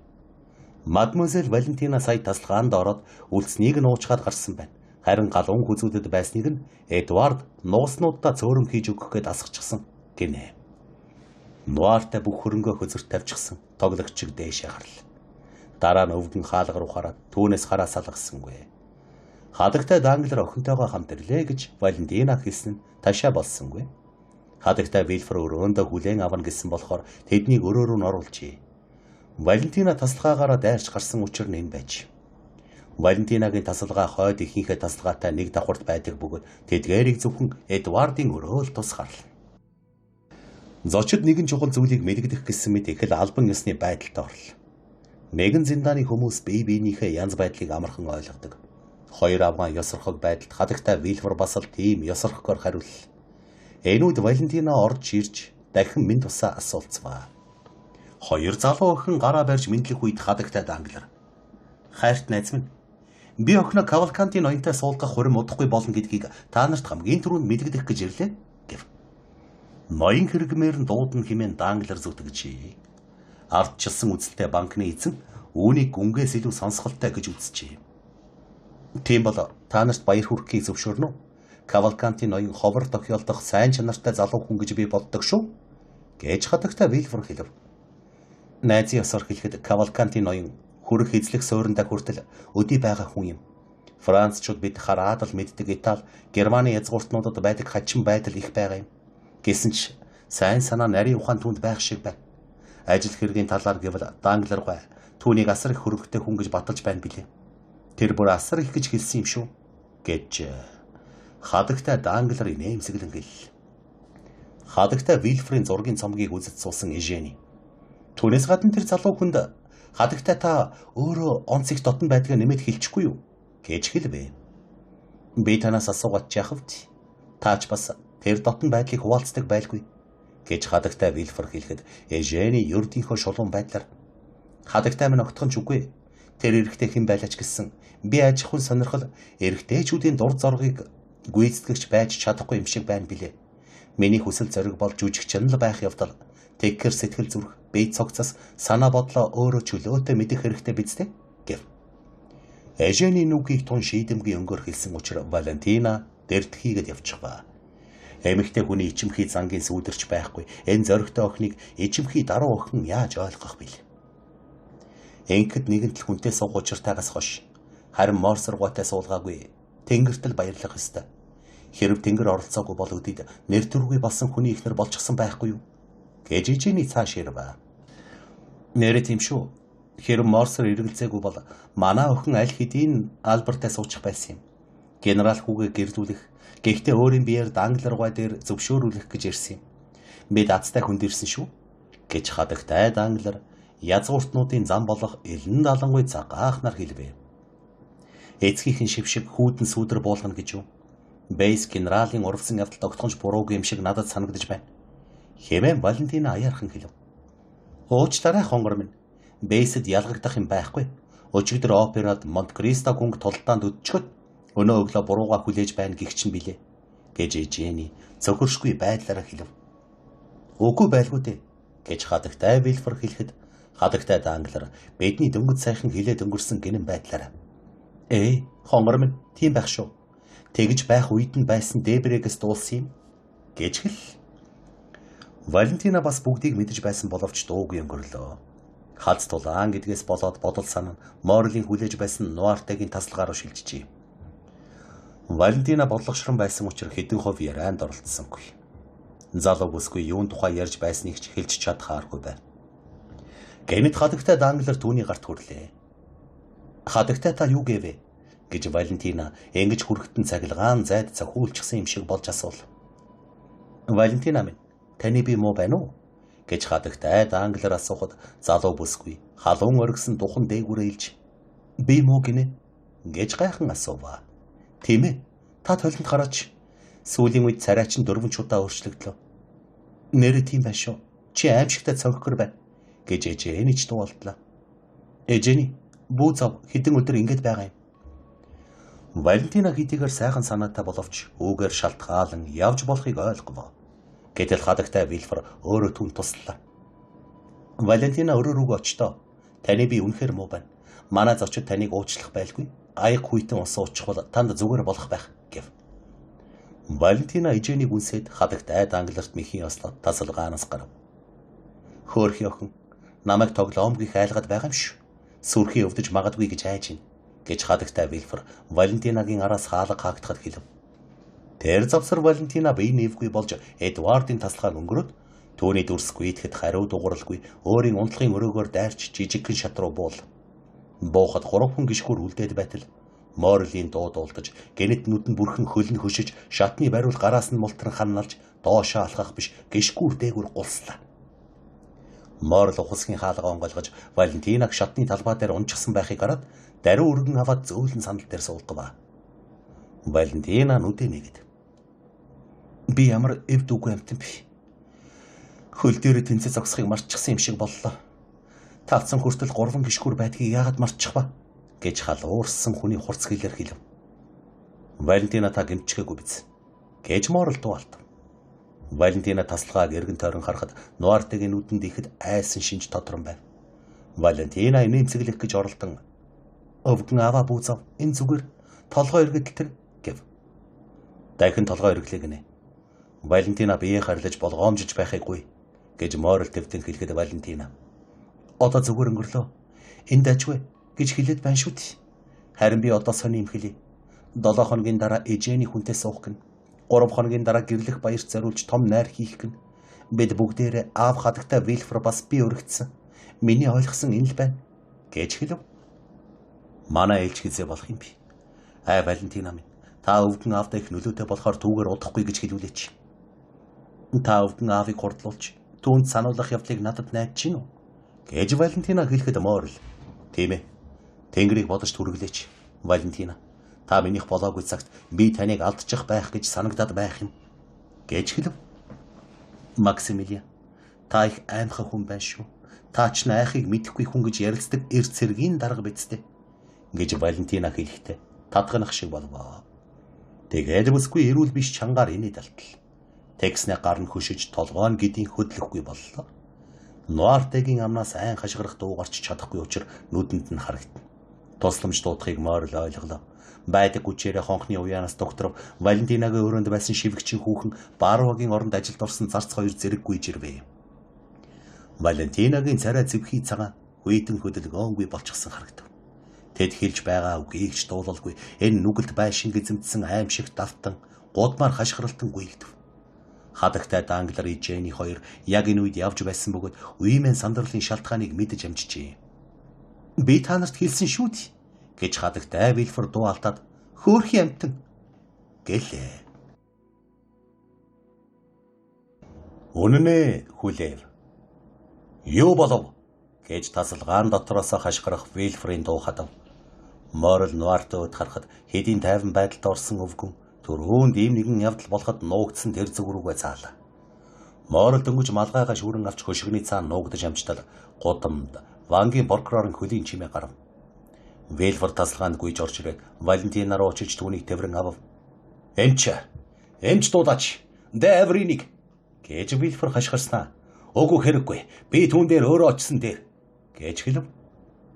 Мадмуазель Валентина сая тасалгаанд ороод үлдснийг нь уучгаад гарсан байна. Харин галуун хүзүүдэд байсныг нь Эдвард нууснуудаа цөөрөм хийж өгөх гээд асгачихсан гинэ. Нуартай бүх хөрөнгөө хөзөрт тавьчихсан тоглогчиг дээшээ харлаа. Дараа нь өвгөн хаалга руу хараад түүнээс хараа салгасангүй. Хадагтай Данглер охинтойгоо хамт ирлээ гэж Валентина хэлсэн нь ташаа болсонгүй. Хадагтай Вильфор өрөөндөө хүлээн авна гэсэн болохоор тэднийг өрөө рүү нь оруулжээ. Валентина тасалгаагаараа дайрч гарсан учир нь энэ байж. Валентинагийн тасалгаа хойд ихийнхээ тасалгаатай нэг давхарт байдаг бөгөөд тэдгээрийг зөвхөн Эдвардын өрөөл тус харлаа. Зочид нэгэн чухал зүйлийг мэдэгдэх гэсэн мэт их л албан ёсны байдалд орлоо. Нэгэн зиндааны хүмүүс бие биенийхээ янз байдлыг амархан ойлгодог. Хоёр авгаан ёсорхог байдалд хадагтай Вильфор бас л тийм ёсорхогоор хариуллаа. Энүүд Валентина орж ирж дахин минь тусаа асуулцваа. Хоёр залуу охин гараа барьж мэдлэх үед хадагтай Данглер. Хайрт найз минь, би охиноо Кавалкантийн ноёнтой суулгах хурим удахгүй болно гэдгийг та нарт хамгийн түрүүнд мэдэгдэх гэж ирлээ гэв. Ноён хэрэгмээр нь дуудна хэмээн Данглер зүтгэжээ. Ардчилсан үзэлтэй банкны эзэн үүнийг гүнгээс илүү сонсголтой гэж үзжээ. Тийм бол та нарт баяр хүргэхийг зөвшөөрнө үү? Кавалкантийн ноён ховор тохиолдох сайн чанартай залуу хүн гэж би боддог шүү. Гэж хадагтай Вильфор хэлв. Найзын ёсоор хэлэхэд Кавалкантийн ноён хүрэх эзлэх суурьндаа хүртэл өдий байгаа хүн юм. Францчууд бид хараад л мэддэг Итали, Германы язгууртнуудад байдаг хачин байдал их байгаа юм. Гэсэн ч сайн санаа нарийн ухаан түнд байх шиг байна. Ажил хэргийн талаар гэвэл Данглер гой түүнийг асар их хөрөнгөтэй хүн гэж баталж байна билээ. Тэр бүр асар их гэж хэлсэн юм шүү. Гэж хадагтай Данглер инээмсэглэн хэллээ. Хадагтай Вильфрийн зургийн цомгийг үзэж суусан Эжени. Түүнээс гадна тэр залуу хүнд хадагтай та өөрөө онцыг дотн байдгаа нэмээд хэлчихгүй юу? Гэж хэлвэ. Би танаас асуугаад яахвч таач бас тэр дотн байдлыг хуваалцдаг байлгүй гэж хадагтай Вильфор хэлэхэд Эжени ердийнхөө шулуун байдлаар хадагтай минь огтхон ч үгүй. Тэр эрэгтэй хэн байлаач гэсэн би аж ахуйн сонирхол эрэгтэйчүүдийн дур зоргыг Гүйцэтгэгч байж чадахгүй юм шиг байна билээ. Миний хүсэл зориг бол жүжигчин л байх явдал. Тэгхэр сэтгэл зүрх, бие цогцос, санаа бодлоо өөрөө чөлөөтэй мэдэх хэрэгтэй биз дээ гэв. Эжений нүгийг тун шийдэмгийн өнгөөр хэлсэн учраас Валентина дэрдхийгээд явчихва. Эмэгтэй хүний ичимхий зангийн сүүдэрч байхгүй. Энэ зоригтой охиныг ичимхий даруу охин яаж ойлгох бил? Энхэд нэгэнт л хүнтэй суух учиртайгаас хойш харин морсоргоотой суулгаагүй. Тэнгэртэл баярлах ёстой. Хэрв тэнгэр оролцоогүй бол өдөрт нэр төргүй болсон хүний ихнэр болчихсон байхгүй юу? Гэж ижиний цааш ирвэ. Нэрэ тийм шүү. Хэрв морсор эргэлзээгүй бол манай охин аль хэдийн албартай суучих байсан юм. Генерал хүүгээ гэрдүүлэх, гэхдээ өөрийн биеэр дангларгой дээр зөвшөөрүүлэх гэж ирсэн юм. Бид азтай хүнд ирсэн шүү. Гэж хадагтай данглар язгууртнуудын зам болох элен далангуй цагаахнаар хэлвэ. Эцгийнхэн шившиг хүүдэн сүудэр буулгана гэж юу? Бейс генералын урвсан явдалд огтхонч буруугүй юм шиг надад санагдаж байна. Хэмээн Валентина аяархан хэлв. Уучлаарай хонгор минь. Бейсэд ялгагдах юм байхгүй. Өчигдөр операд Монте-Кристо гүнг тулдаанд өдчгöd өнөө өглөө бурууга хүлээж байна гихчин билээ. Гэж Жени цохиршгүй байдлаараа хэлв. Үгүй байлгүй дээ. Гэж хадагтай Вильфер хэлэхэд хадагтай данглар бидний дөнгөж сайхан хилээд өнгөрсөн гинэн байдлаараа. Хонгор минь тийм байх шүү. Тэгж байх үед нь байсан Дебрегээс дуулсан юм. Гэж хэл. Валентина бас бүгдийг мэдэж байсан боловч дуугүй өнгөрлөө. Хац тулаан гэдгээс болоод бодол санаа Морлийн хүлээж байсан Нуартегийн тасалгаар руу шилжижээ. Валентина бодлогошрон байсан учраас хэдэн хувь ярианд оролцсонгүй. Залуу бүсгүй юун тухай ярьж байсныг ч хэлж чадхааргүй байв. Гэнэт хадагтай данглар түүний гарт хүрлээ. Хадагтай та юу гэвэ? Гэж Валентина ингэж хүрэхтэн цагилгаан зайд цохиулчихсан юм шиг болж асуув. Валентина минь, таны би муу байна уу? Гэж хадагтай данглар асуухад залуу бүсгүй халуун оргисон духан дээгүүрээ илж би муу гинэ гэж гайхан асуув. Тийм ээ. Та толинд гараач. Сүүлийн үед царай чинь 4 удаа өөрчлөгдлөө. Нэрэ тийм байна шүү. Чи аимшигтай цогхор байна. Гэж Жени ч дуулдлаа. Жени, бүү зав хэдэн өдөр ингэж байгаа юм. Валентина хитийгээр сайхан санаатай боловч үүгээр шалтгаалan явж болохыг ойлгов. Гэтэл хадагтай Вильфер өөрөө түн туслаа. Валентина өрөөрөг очтоо. Таны би үнэхээр муу байна. Манай зочид таныг уучлах байлгүй. Аяг хүйтэн ус уучих бол танд зүгээр болох байх гэв. Валентина Женийг үнсээд хадагтай дангларт мэхийн ослоод тасалгаанаас гарав. Хөөрхий охин, намайг тоглоомгүй хайлгаад байгаа юм шүү. Сүрхий өвдөж магадгүй гэж айж байна. Гэж хадагтай Вильфер Валентинагийн араас хаалга хаагдахад хэлв. Тэр завсар Валентина бие нэвгүй болж Эдвардын тасалгааг өнгөрөөд түүний дүрсгүй идэхэд хариу дууралгүй өөрийн унтлахын өрөөгөөр дайрч жижигхэн шат руу буул. Боохот 3 хүн гიშгүр үлдээд байтал Морлийн дуу дуулдаж гэнэт нүдэн бүрхэн хөлн хөшиж шатны бариул гараас нь мултран ханналж доошоо алхах биш гიშгүр дээгүр гулслаа. Морл ухасгийн хаалгаа онгойлгож Валентинаг шатны талбай дээр унчихсан байхыг хараад даруй өргөн аваад зөөлөн сандал дээр суулгав. Валентина нүдэ нэгэд. Би ямар эвд үгүй амтан би. Хөл дээр тэнцээ зогсохыг мартчихсан юм шиг боллоо. Тавцсан хүртэл 3 гიშгүр байдгийг яагаад мартчих ба? Гэж халуурсан хүний хурц хэлээр хэлв. Валентина та гэмчгээгүй биз? Гэж Морл дуалт. Валентина тасалгааг эргэн тойрон харахад Нуартегийн нүдэнд ихэд айсан шинж тодрон байв. Валентина инээмсэглэх гэж оролдон өвгөн аваа бүүзав энэ зүгээр толгой эргэлтэр гэв. Дахин толгой эргэлээ гинэ. Валентина биеэ харлаж болгоомжиж байхыггүй гэж Морл төвтөнд хэлэхэд Валентина одоо зүгээр өнгөрлөө. Энд ажгүй гэж хэлээд байна шүү дээ. Харин би одоо сони юм хэлье. 7 хоногийн дараа Жени хүнтэй суух гин. 3 хоногийн дараа гэрлэх баярт зориулж том найр хийх гин. Бид бүгдээрээ аав хадагтай Вильфер бас би өргөцсөн. Миний ойлгосон энэ л байна гэж хэлв. Манай ээлж хизээ болох юм би. Валентина минь, та өвгөн аавдаа их нөлөөтэй болохоор түүгээр удахгүй гэж хэлүүлээч. Та өвгөн аавыг хурдлуулж түүнд сануулгах явдлыг надад найдаж гин үү? Гэж Валентина хэлэхэд Морл. Тийм ээ. Тэнгэрийг бодож түргэлээч. Валентина, та минийх болоогүй цагт би таныг алдчих байх гэж санагдаад байх юм. Гэж хэлв. Максимилиан, та их аимхай хүн байна шүү. Та ч найхыг мэдэхгүй хүн гэж ярилцдаг эрт цэргийн дарга бидтэй. Гэж Валентина хэлэхдээ татганах шиг болвоо. Тэгээд бүсгүй эрүүл биш чангаар инээд алтал. Текснэ гар нь хөшиж толгой нь гэдийн хөдлөхгүй боллоо. Нуартегийн амнаас айн хашгирах дуу гарч чадахгүй учраас нүдэнд нь харагдана. Тусламж дуудахыг Морл ойлголоо. Байдаг хүчээрээ хонхны уяанаас доктор Валентинагийн өрөөнд байсан шивгчийн хүүхэн Барвагийн оронд ажилд орсон зарц хоёр зэрэг гүйж ирвэ. Валентинагийн царай зэвхий цагаан хүйтэн хөдөлгөөнгүй болчихсон харагдав. Тэд хэлж байгаа үгийг ч дуулалгүй энэ нүгэлт байшин гизэмдсэн аимшиг давтан гудмаар хашгиралтан гүйгдэв. Хадагтай Данглер Жэни хоёр яг энэ үед явж байсан бөгөөд үеийн сандралын шалтгааныг мэдэж амжижээ. Би та нарт хэлсэн шүү дээ гэж хадагтай Вильфор дуу алдаад хөөрхий амтан гэлээ. Үнэнээ хүлээв. Юу болов гэж тасалгаан дотроос хашгирах Вильфрийн дуу хадав. Морл Нуартод харахад хэдийн тайван байдалд орсон өвгөн түрүүнд ийм нэгэн явдал болоход нуугдсан тэр зүг рүүгээ цаалаа. Морл дөнгөж малгайгаа шүүрэн авч хөшгөний цаана нуугдаж амжтал гудамд Вангийн прокурорын хөлийн чимээ гарав. Вильфор тасалгаанд гүйж орж ирээд Валентина руу очиж түүнийг тэврэн авав. Эмч дуудаач. Дэвриник гэж Вильфор хашгирснаа. Үгүй хэрэггүй. Би түүн дээр өөрөө очсон дээр гэж хэлв.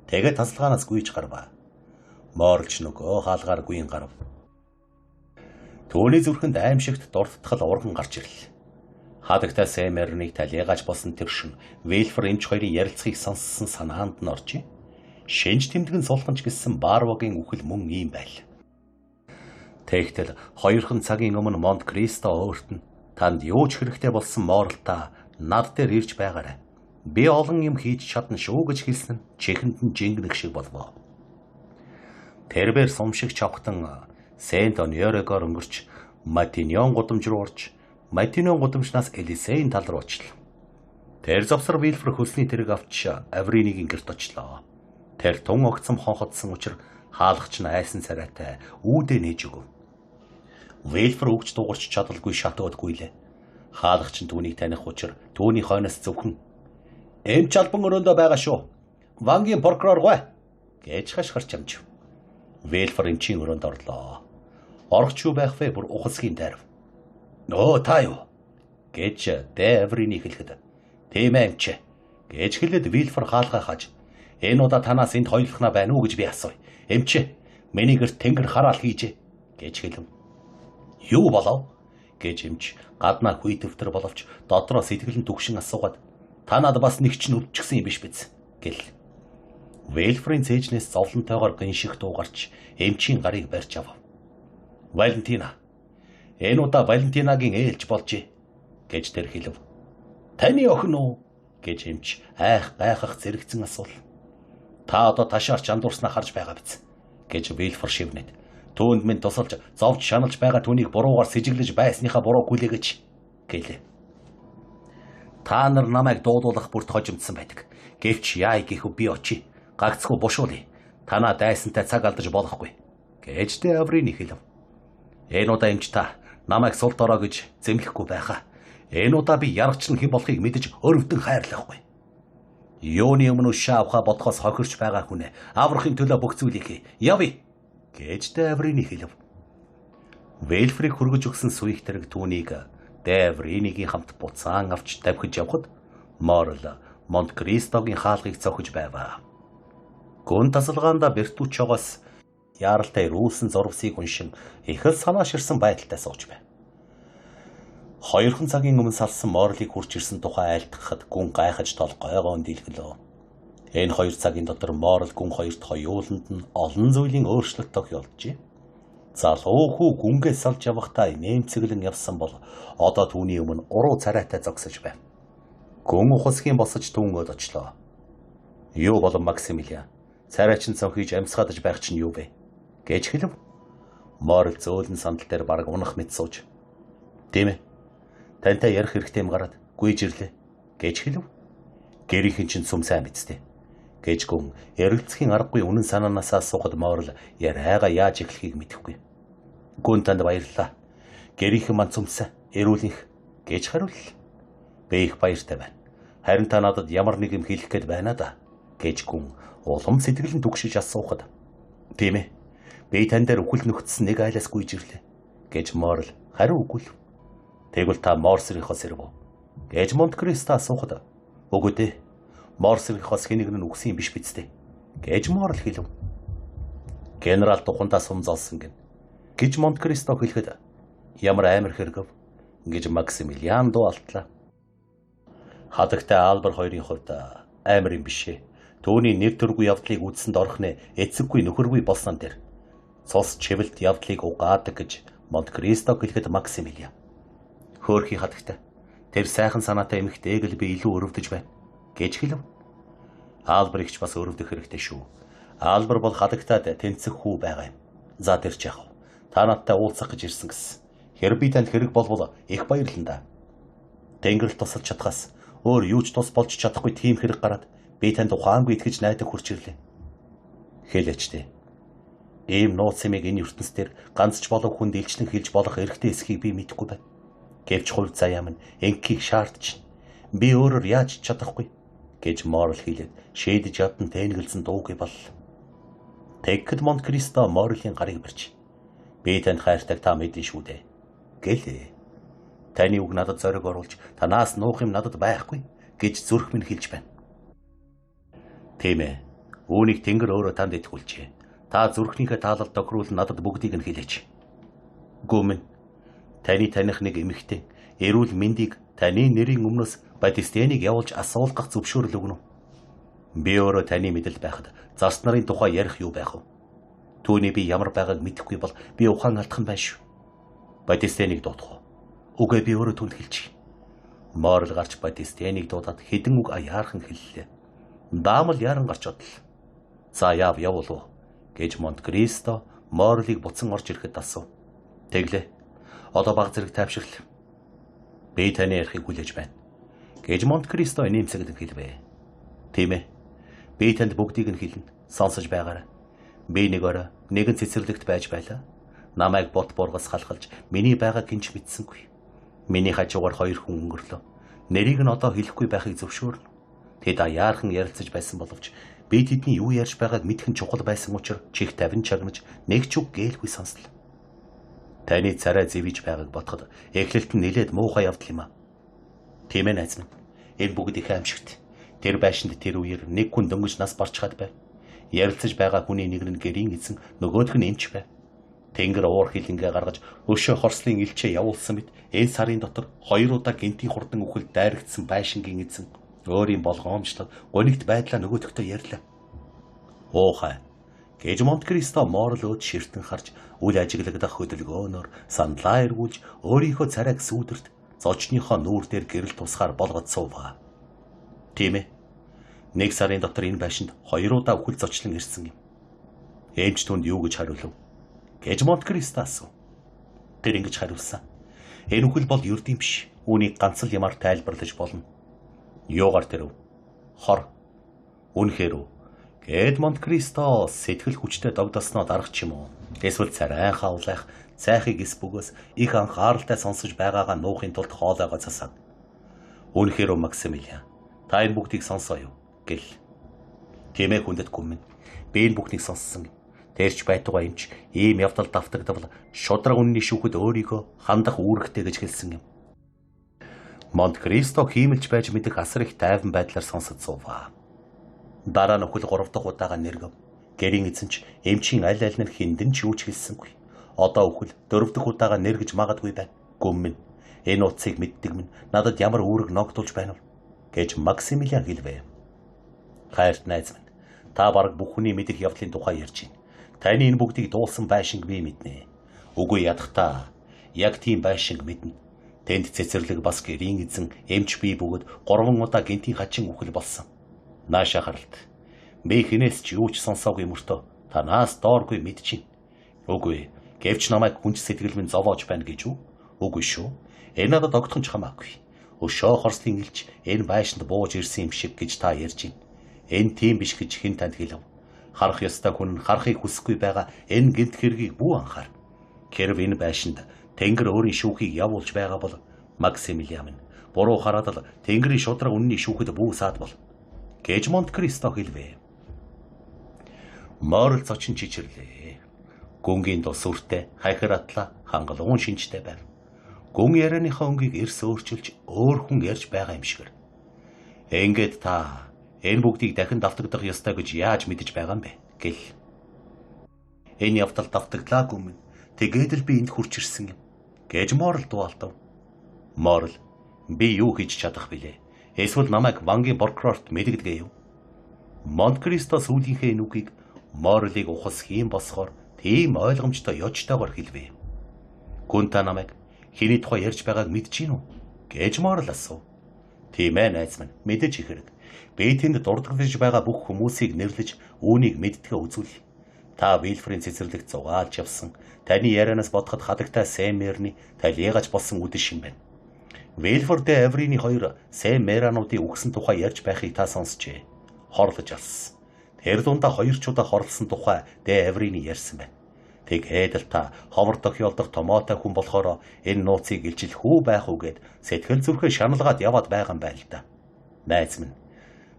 Тэгээд тасалгаанаас гүйж гарваа. Морлч нөгөө хаалгаар гүйн гарав. Түүний зүрхэнд аимшигт дурдтгал урган гарч ирлээ. Хадагтай Сэмернийг талигааж болсон тэр шин Вильфор эмч хоёрын ярилцахыг сонссон санаанд нь оржээ. Шинж тэмдгэн сулханч гэсэн Барвагийн үхэл мөн ийм байл. Тэгтэл хоёрхан цагийн өмнө Монт Кристо өөрт нь танд юу ч хэрэгтэй болсон Морлтаа над дээр ирж байгаарай. Би олон юм хийж чадна шүү гэж хэлсэн нь чихэнд нь жингнэх шиг болвоо. Тэрбэр сумшиг чавхтан Сент Оньорегоор өнгөрч Матиньон гудамж руу орж Матиньон гудамжнаас Элисейн тал руу очлоо. Тэр завсар Вильфор хөлсний тэрэг авч Авринигийн гэрт очлоо. Тэр тун огцом хонходсон учраас хаалгач нь айсан царайтай үүдээ нээж өгөв. Вильфор өгч дуурч чадалгүй шатуудгүйлээ. Хаалгач нь түүнийг таних учраас түүний хойноос зөвхөн эмч албан өрөөндөө байгаа шүү. Вангийн прокурор гой гэж хашгирч амжив. Вильфор эмчийн өрөөнд орлоо. Орогч юу байх вэ? Бүр ухасгийн дайрав. Нөө та юу? гэж Дэврини хэлэхэд. Тийм эмч гэж хэлээд Вильфор хаалгаа хааж энэ удаа танаас энд хоёулахна байна уу гэж би асууя. Эмч миний гэрт тэнгэр хараал хийжээ гэж хэлв. Юу болов? гэж эмч гаднаа хүй төвтөр боловч дотроо сэтгэлэн түгшин асуугаад та надад бас нэг ч нүдчихсэн юм биш биз гэл. Вильфрийн цээжнээс зовлонтойгоор гинших дуу гарч эмчийн гарыг барьж авав. Валентина. Энэ удаа Валентинагийн ээлж болжээ гэж тэр хэлв. Таны охин уу гэж эмч гайхах зэрэгцэн асуул. Та одоо ташаарч андуурснаа харж байгаа биз гэж Вильфор шивнэд. Түүнд минь тусалж зовж шаналж байгаа түүнийг буруугаар сэжиглэж байсныхаа буруу хүлээгэж гэлээ. Та нар намайг дуудуулах бүрт хожимдсан байдаг. Гэвч яа гэхүү би очие. Гагцгүй бушуулъя. Танаа дайсантай цаг алдаж болохгүй гэж Дэврини хэлв. Энэ удаа эмч та намайг сул дорой гэж зэмлэхгүй байхаа. Энэ удаа би яргач нь хэн болохыг мэдэж өрөвдөн хайрлахгүй. Юуны өмнө шаа авахаа бодхоос хохирч байгаа хүнээ аврахын төлөө бүх зүйлийг хий. Явъя гэж Дэврини хэлв. Вильфрийг хөргөж өгсөн сүих тэрэг түүнийг Дэвринигийн хамт буцаан авч давхиж явхад Морл Монт Кристогийн хаалгыг цохиж байваа. Гүн тасалгаанда Бертуччогоос яаралтай рүүлсэн зурвсыг уншин их л санаа ширсэн байдалтай сууж байв. Хоёрхан цагийн өмнө салсан Морлыг хурж ирсэн тухай айлтгахад гүн гайхаж тол гойгоон дийлгэлөө. Энэ 2 цагийн дотор Морл гүн хоёрт хоёуланд нь олон зүйлийн өөрчлөлт тохиолджээ. Залуу хүү гүнгээ салж явахдаа нэмцэглэн явсан бол одоо түүний өмнө уруу царайтай зогсож байв. Гүн ухасхийн босож түүнгөөд очлоо. Юу болов Максимилиан? Царайчин цонхиж амьсгаадж байх чинь юу вэ? гэж хэлв. Морл зөөлөн сандал дээр бараг унах мэт сууж. Тийм ээ. Тантай ярих хэрэгтэй юм гараад гүйж ирлээ гэж хэлв. Гэрийнхэн чинь сүм сайн мэдтэй гэж гүн ярилцхийн аргагүй үнэн санаанаас асуухад Морл яриагаа яаж эхлэхийг мэдэхгүй. Гүн танд баярлалаа. Гэрийнхэн мань сүмсэн эрүүлнэх гэж хариуллаа. Би их баяртай байна. Харин та надад ямар нэг юм хэлэх гээд байна да гэж гүн улам сэтгэлэн түгшиж асуухад. Тийм ээ. Би тань дээр үхэл нөхцсөн нэг айлаас гүйж ирлээ гэж Морл хариу өгвөл. Тэгвэл та Морсерийнхоос ирв үү гэж Монте-Кристо асуухад үгүй дээ. Морсерийнхоос хэн нэг нь үгсэн юм биш биз дээ гэж Морл хэлв. Генерал тухандаа сум золсон гин гэж Монте-Кристо хэлэхэд ямар амар хэрэгв гэж Максимилиан дуалтлаа. Хадагтай Албер хоёрын хувьд амар юм бишээ. Төвний нэр төргүй явдлыг үзсэнд орхны эцэггүй нөхөргүй болсон дэр цус чивэлт явдлыг угаадаг гэж Монте-Кристо хэлэхэд Максимилиан хөөрхий хадагтай тэр сайхан санаатай эмэгтэйг л би илүү өрөвдөж байна гэж хэлв. Албер ихч бас өрөвдөх хэрэгтэй шүү. Албер бол хадагтад тэнцэх хүү байгаа юм. За тэр ч яах вэ? Та надтай уулзах гэж ирсэн гэсэн. Хэрэг би танд хэрэг болвол их баярлалаа. Тэнгэрэл тусалж чадхаас өөр юу ч тус болж чадахгүй тийм хэрэг гараад би танд ухаангүй итгэж найдаг хурч ирлээ. Хэлээчтэй. Ийм нууц юмыг энэ ертөнц дээр ганц ч болов хүнд илчлэн хэлж болох эрхтэй эсхийг би мэдэхгүй байна. Гэвч хувь заяа минь энхийг шаардж би өөрөөр яаж чадахгүй гэж Морл хэлээд шийдэж ядан тэнэгэлзэн дуугүй боллоо. Тэгэхэд Монте-Кристо Морлийн гарыг барьж би танд хайртайг та мэдэн шүү дээ гэлээ. Таны үг надад зориг оруулж танаас нуух юм надад байхгүй гэж зүрх минь хэлж байна. Тийм ээ. Үүнийг Тэнгэр өөрөө танд итгүүлжээ. Та зүрхнийхээ таалал тохируулн надад бүгдийг нь хэлээч. Гүмэн. Таны таних нэг эмэгтэй эрүүл мэндийг таны нэрийн өмнөөс Батистеныг явуулж асуулгах зөвшөөрөл өгнө үү? Би өөрөө таны мэдэл байхад зарц нарын тухай ярих юу байх вэ? Түүний би ямар байгааг мэдэхгүй бол би ухаан алдах нь байна шүү. Батистеныг дуудах уу? Үгүй би өөрөө түнд хэлчих. Морл гарч Батистеныг дуудаад хэдэн үг аяархан хэллээ. Даамал яран гарч одлоо. За явуул гэж Монте-Кристо Морлыг буцан орж ирэхэд асуув. Тэглээ. Одоо баг зэрэг тайвширл. Би таны ярихыг хүлээж байна гэж Монте-Кристо нэмсэглэн хэлвэ. Тийм ээ. Би танд бүгдийг нь хэлнэ. Сонсож байгаарай. Би нэг орой нэгэн цэцэрлэгт байж байлаа. Намайг бот бургас халахалж миний байгааг гинж мэдсэнгүй. Миний хажуугаар хоёр хүн өнгөрлөө. Нэрийг нь одоо хэлэхгүй байхыг зөвшөөрнө. Тэд аяархан ярилцаж байсан боловч би тэдний юу ярьж байгааг мэдхэн чухал байсан учраас чих тавин чагнаж нэг ч үг гээгүй сонслоо. Таны царай зэвэж байгааг бодоход эхлэлт нь нэлээд муухай явдал юм аа. Тийм ээ найз минь. Энэ бүгд их аимшигт. Тэр байшинд тэр үеэр нэг хүн дөнгөж нас барчхаад байв. Ярилцаж байгаа хүний нэг нь гэрийн эзэн, нөгөөх нь эмч байв. Тэнгэр уур хилэнгээ гаргаж өшөө хорслын илчээ явуулсан мэт энэ сарын дотор 2 удаа гинтийн хурдан үхэл дайрагдсан байшингийн эзэн өөрийн болгоомжлог гонигт байдлаа нөгөөдөгтөө ярьлаа. Уухай гэж Монте-Кристо Морлоод ширтэн харж үл ажиглагдах хөдөлгөөнөөр сандлаа эргүүлж өөрийнхөө царайг сүүдэрт зочныхоо нүүр дээр гэрэл тусгаар болгоод суув. Тийм ээ. 1 сарын дотор энэ байшинд 2 удаа үхэл зочлон ирсэн юм. Эмч түнд юу гэж хариулв? Гэж Монте-Кристо асуув. Тэр ингэж хариулсан. Энэ үхэл бол ердийн биш. Үүнийг ганц л ямар тайлбарлаж болно. Юугаар тэрв? Хор. Үнэхээр үү? Гэд Монте-Кристо сэтгэл хүчтэй догдосноо дарах ч юм уу? Эсвэл царай хавлах, цайхыг эс бөгөөс их анхааралтай сонсож байгаагаа нуухын тулд хоолойгоо засаад. Үнэхээр үү Максимилиан? Та энэ бүгдийг сонсоо юу? Гэл. Тэмээ хүндэт гүмэн. Би энэ бүхнийг сонссон. Тэрч байтугай эмч ийм явдал давтагдвал шудраг үнний шүүхэд өөрийгөө хандах үүрэгтэй гэж хэлсэн юм. Монте-Кристо хиймэлж байж мэдэх асар их тайван байдлаар сонсож суув. Дараа нь өхөл 3 дахь удаага нэргэв. Гэрийн эзэн ч эмчийн аль аль нь хиндэн ч юу ч хэлсэнгүй. Одоо өхөл 4 дахь удаага нэргэж магадгүй байна. Гүмэн. Энэ утсыг мэддэг минь надад ямар үүрэг ногдуулж байна вэ? Гэж Максимилиан хэлвэ. Хайрт найз минь. Та бараг бүх хүний мэдэх явдлын тухай ярьж байна. Таны энэ бүгдийг дуулсан байшинг би мэднэ. Үгүй ядахтаа яг тийм байшинг мэднэ. Тэнд цэцэрлэг бас гэрийн эзэн эмч бий бөгөөд 3 удаа гинтийн хачин үхэл болсон. Нааша харалт. Би хинээс ч юу ч сонсоогүй мөртөө танаас дооргүй мэдчихин. Үгүй. Гэвч намайг хүнч сэтгэл минь зовоож байна гэж үү? Үгүй шүү. Энэ надад огтхон ч хамаагүй. Өшөө хорслын илч энэ байшинд бууж ирсэн юм шиг гэж та ярьж байна. Энэ тийм биш гэж хэн танд хэлв? Харах ёстой хүн харахыг хүсэхгүй байгаа энэ гинт хэргийг бүү анхаар. Хэрв энэ байшинд Тэнгэр өөрийн шүүхийг явуулж байгаа бол Максимилиан минь буруу хараад л Тэнгэрийн шудраг үнний шүүхэд бүү саад бол. Гэж Монте-Кристо хэлвэ. Морл зочин чичирлээ. Гүнгийн тус үртэй, хахир атла, хангалуун шинжтэй байв. Гүн ярианыхаа өнгийг эрс өөрчилж өөр хүн ярьж байгаа юм шигэр. Ингээд та энэ бүгдийг дахин давтагдах ёстой гэж яаж мэдэж байгаа юм бэ? Гэл. Энэ явдал давтагдлаагүй минь. Тэгээд л би энд хурч ирсэн юм. Гэж Морл дуалтав. Морл, би юу хийж чадах билээ? Эсвэл намайг бангийн прокурорт мэдэгдэгээ юу? Монт-Кристо сүүлийнхээ нүгийг Морлыг ухас хийм босгоор тийм ойлгомжтой ёжтойгоор хэлвэ. Гүн та намайг хэний тухай ярьж байгааг мэдэж гин үү? Гэж Морл асуув. Тийм ээ найз минь, мэдэж их хэрэг. Би тэнд дурдгалж байгаа бүх хүмүүсийг нэрлэж үүнийг мэддэгэ үзүүл. Та Вильфрийн цэцэрлэгт зугаалж явсан, таны ярианаас бодоход хадагтай Сэмерний талиегаж болсон үдэш юм байна. Вильфор дэ Аврины хоёр Сэмерануудын үгсэн тухай ярьж байхыг та сонсчээ. Хорлож алсан. Тэр дундаа хоёр чудаа хорлсон тухай дэ Аврины ярьсан байна. Тэгээд л та ховор тохиолдох томоотой хүн болохоор энэ нууцыг илжил хүү байх үгээд сэтгэл зүрхээ шаналгаад яваад байгаа юм байна л да. Найз минь,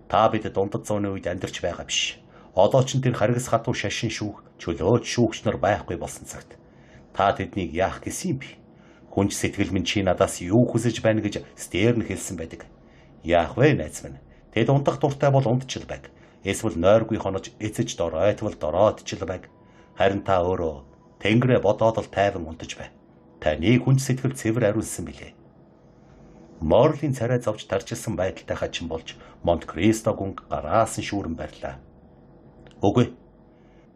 та бид дундад зууны үед амьдарч байгаа биш. Одоо ч тэр харгас хатуу шашин шүүх, чөлөөт шүүгч нар байхгүй болсон цагт та тэднийг яах гэсэн юм бэ? Хүнч сэтгэл минь чи надаас юу хүсэж байна гэж Стерн хэлсэн байдаг. Яах вэ найз минь? Тэд ундах дуртай бол ундчил байг. Эсвэл нойргүй хонож эцэж доройтвол дороодчил байг. Харин та өөрөө тэнгэрээ бодоод л тайван унтаж бай. Таныг хүнч сэтгэл цэвэр ариулсан билээ. Морлийн царай зовж тарчилсан байдалтай хачин болж Монт-Кристо гүнг гараасан шүүрэн барьлаа. Үгүй.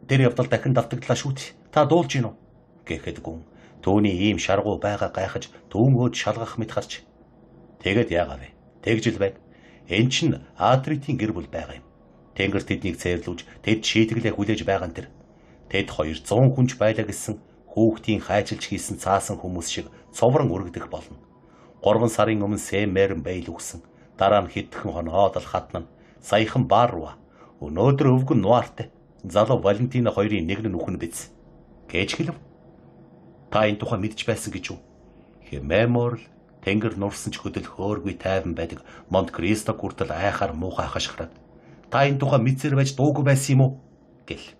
Тэр явдал дахин давтагдлаа шүүт. Та дуулж гин үү? Гэхэд гүн түүний ийм шаргуу байгаа гайхаж түүнгөөд шалгах мэт харж. Тэгэд яагаа вэ? Тэгжил байг. Эн чин Адритийн гэр бүл байгаа юм. Тэнгэр тэднийг цээрлүүлж тэд шийтгэлээ хүлээж байгаа нь тэр. Тэд 200 хүнч байлаа гэсэн хүүхдийн хайчилж хийсэн цаасан хүмүүс шиг цоврон өргөдөх болно. 3 сарын өмнө Сэмерэн Бэйл үгсэн. Дараа нь хэдхэн хоноод л хатна. Саяхан Барва. Өнөөдөр өвгөн Нуарт. Залуу Валентина хоёрын нэг нь нүхэн биз. Гэж хэлв. Та энэ тухай мэдж байсан гэж юу? Хэмээ Морл тэнгэр нурсан ч хөдөл хөөргүй тайван байдаг Монт-Кристо хүртэл айхаар муухай хашгираад. Та энэ тухай мэдсээр байж дуугүй байсан юм уу? Гэл.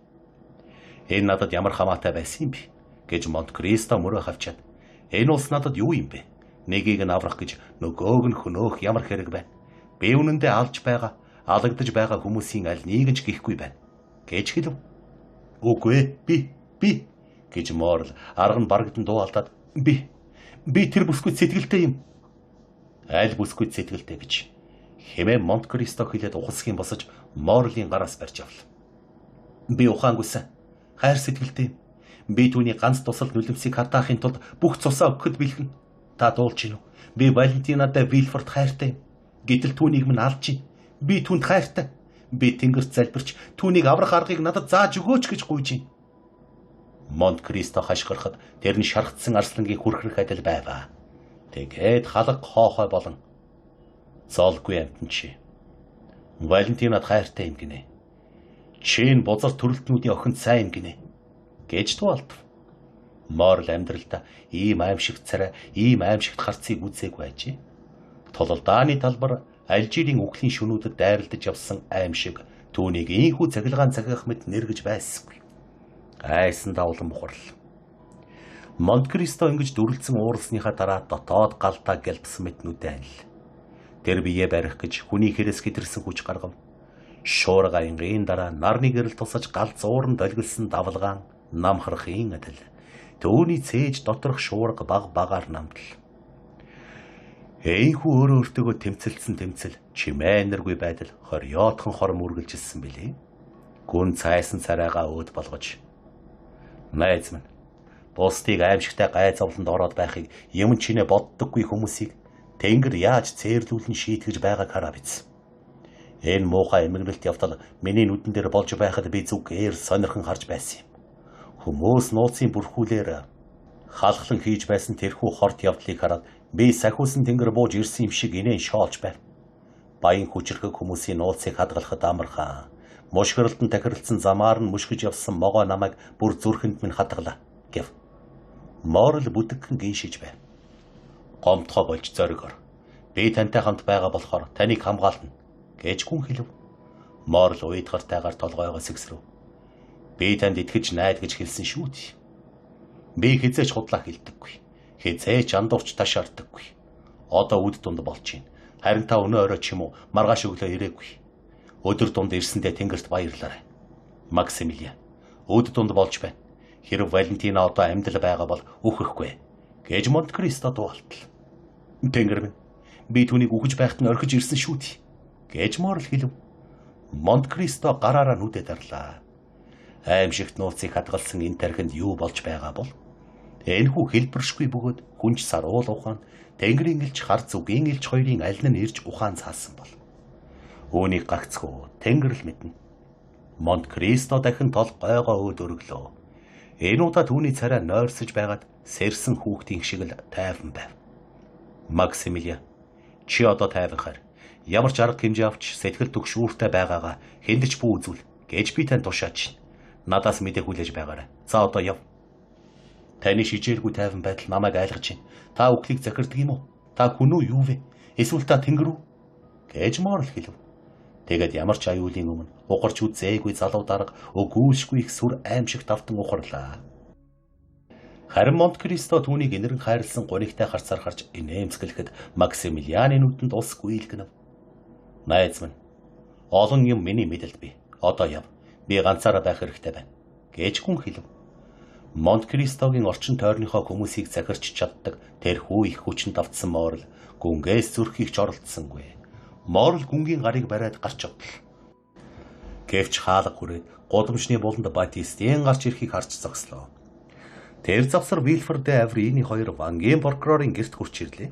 Энэ надад ямар хамаатай байсан юм бэ? Гэж Монт-Кристо мөрөө хавчаад. Энэ улс надад юу юм бэ? Нэгийг нь аврах гэж нөгөөг нь хөнөөх ямар хэрэг байна? Би үнэндээ алж байгаа, алагдаж байгаа хүмүүсийн аль нэг ч гихгүй байна. Гэж хэлв. Үгүй би гэж Морл арга нь барагдан дуу алдаад би тэр бүсгүйт сэтгэлтэй юм. Аль бүсгүйт сэтгэлтэй гэж хэмээн Монт-Кристо хэлээд ухасхийн босож Морлийн гараас барьж авлаа. Би ухаангүйсэн. Хайр сэтгэлтэй юм. Би түүний ганц тусал нүлэмсийг хатаахын тулд бүх цусаа өгөхөд бэлхэн. Та дуулж гин үү? Би Валентинадаа Вильфорд хайртай юм. Гэтэл түүнийг минь алж гин. Би түүнд хайртай. Би тэнгэрт залбирч түүнийг аврах аргыг надад зааж өгөөч гэж гуйж гин. Монт-Кристо хашгирахад тэр нь шархтсан арслангийн хүрхрэх адил байваа. Тэгээд халаг хоохой болон зоолгүй амтэн чи. Валентинад хайртай юм гинэ. Чин бузар төрөлтнүүдийн охинд сайн юм гинэ. Гэж туалдав. Морл амьдралдаа ийм аимшигт царай, ийм аимшигт харцыг үзээгүй ажээ. Тололдооны талбар Алжирийн үхлийн шөнүүдэд дайралдаж явсан аимшиг түүнийг ийхүү цахилгаан цагих мэт нэргэж байсангүй. Айсан давлан бухарл. Монт-Кристо ингэж дүрлцэн ууралсныхаа дараа дотоод галдаа гэлбсэн мэт нүдэ анил. Тэр бие барих гэж хүний хэрэгс хэтэрсэн хүч гаргав. Шуурга янгийн дараа нарны гэрэл тусаж гал зууран долгилсан давлгаан намхрахын адил. Төвний цээж доторх шуурга баг багаар намдал. Эйхүү өөрөө өөртөөгөө тэмцэл чимээнэргүй байдал хориотхон хорм үргэлжилсэн билээ. Гүн цайсан царайгаа өөд болгож. Найз минь, бусдыг аимшигтай гай зовлонд ороод байхыг юм чинээ боддоггүй хүмүүсийг тэнгэр яаж цээрлүүлэн шийтгэж байгааг хараа биз. Энэ муухай эмгэнэлт явдал миний нүдэн дээр болж байхад би зүгээр сонирхон харж байсан юм. Хүмүүс нууцын бүрхүүлээр халахлан хийж байсан тэрхүү хорт явдлыг хараад би сахиусан тэнгэр бууж ирсэн юм шиг инээн шоолж байв. Баян хүчрхэг хүмүүсийн нууцыг хадгалахад амархан. Мушгиралдан тахирлцсан замаар нь мушгиж явсан могоо намайг бүр зүрхэнд минь хадгалаа гэв. Морл бүтгхэн гиншиж байв. Гомдхоо болж зоригор. Би тантай хамт байгаа болохоор таныг хамгаална гэж гүн хэлв. Морл уйдгартайгаар толгойгоо сэгсрэв. Би танд итгэж найдаж хэлсэн шүү дээ. Би хизээч худлаа хэлдэггүй. Хизээч андуурч ташаардаггүй. Одоо үд дунд болж байна. Харин та өнөө орой ч юм уу маргааш өглөө ирээгүй. Өдөр дунд ирсэндээ Тэнгэрт баярлаарай. Максимилиан, өд дунд болж байна. Хэрв Валентина одоо амьдал байгаа бол үхэхгүй гэж Монте-Кристо дуалтал. Тэнгэр минь, би түүнийг үхэж байхад нь орхиж ирсэн шүү дээ гэж Морл хэлв. Монте-Кристо гараараа нүдэ дарлаа. Аимшигт нууцыг хадгалсан энэ тархинд юу болж байгаа бол энэхүү хэлбэршгүй бөгөөд хүнч саруул ухаан Тэнгэрийн элч хар зүгийн элч хоёрын аль нь ирж ухаан цаасан бол үүнийг гагцхүү Тэнгэр л мэднэ. Монте-Кристо дахин тол гойгоо өөд өргөлөө. Энэ удаа түүний царай нойрсож байгаад сэрсэн хүүхдийн шиг л тайван байв. Максимилиан, чи одоо тайван хар. Ямар ч арга хэмжээ авч сэтгэл түгшүүртэй байгаагаа хэндэж бүү үзүүл гэж би тань тушаач. Надаас мэдээ хүлээж байгаарай. За одоо яв. Таны шижээргүй тайван байдал намайг айлгаж байна. Та үхлийг захирдаг юм уу? Та хүн үү юу вэ? Эсвэл та Тэнгэр үү? Гэж Морл хэлв. Тэгээд ямар ч аюулын өмнө угарч үзээгүй залуу дарга өгүүлшгүй их сүр аимшигт автан ухарлаа. Харин Монте-Кристо түүнийг инэрэн хайрлсан гунигтай харцаар харж инээмсэглэхэд Максимилианы нүдэнд ус гүйлгэнэв. Найз минь, олон юм миний мэдэлд бий. Одоо яв. Би ганцаараа байх хэрэгтэй байна. Гэж хүн хэлв. Монте-Кристогийн орчин тойрныхоо хүмүүсийг захирч чаддаг тэрхүү их хүчинд автсан Морл гүнгээс зүрхийг ч оролдсонгүй. Морл гүнгийн гарыг бариад гарч явдал. Гэвч хаалга хүрээд гудамжны буланд Батистийн гарч ирэхийг харж зогслоо. Тэр завсар Вильфор де Аврины хоёр вангийн прокурорын гэрт хурч ирлээ.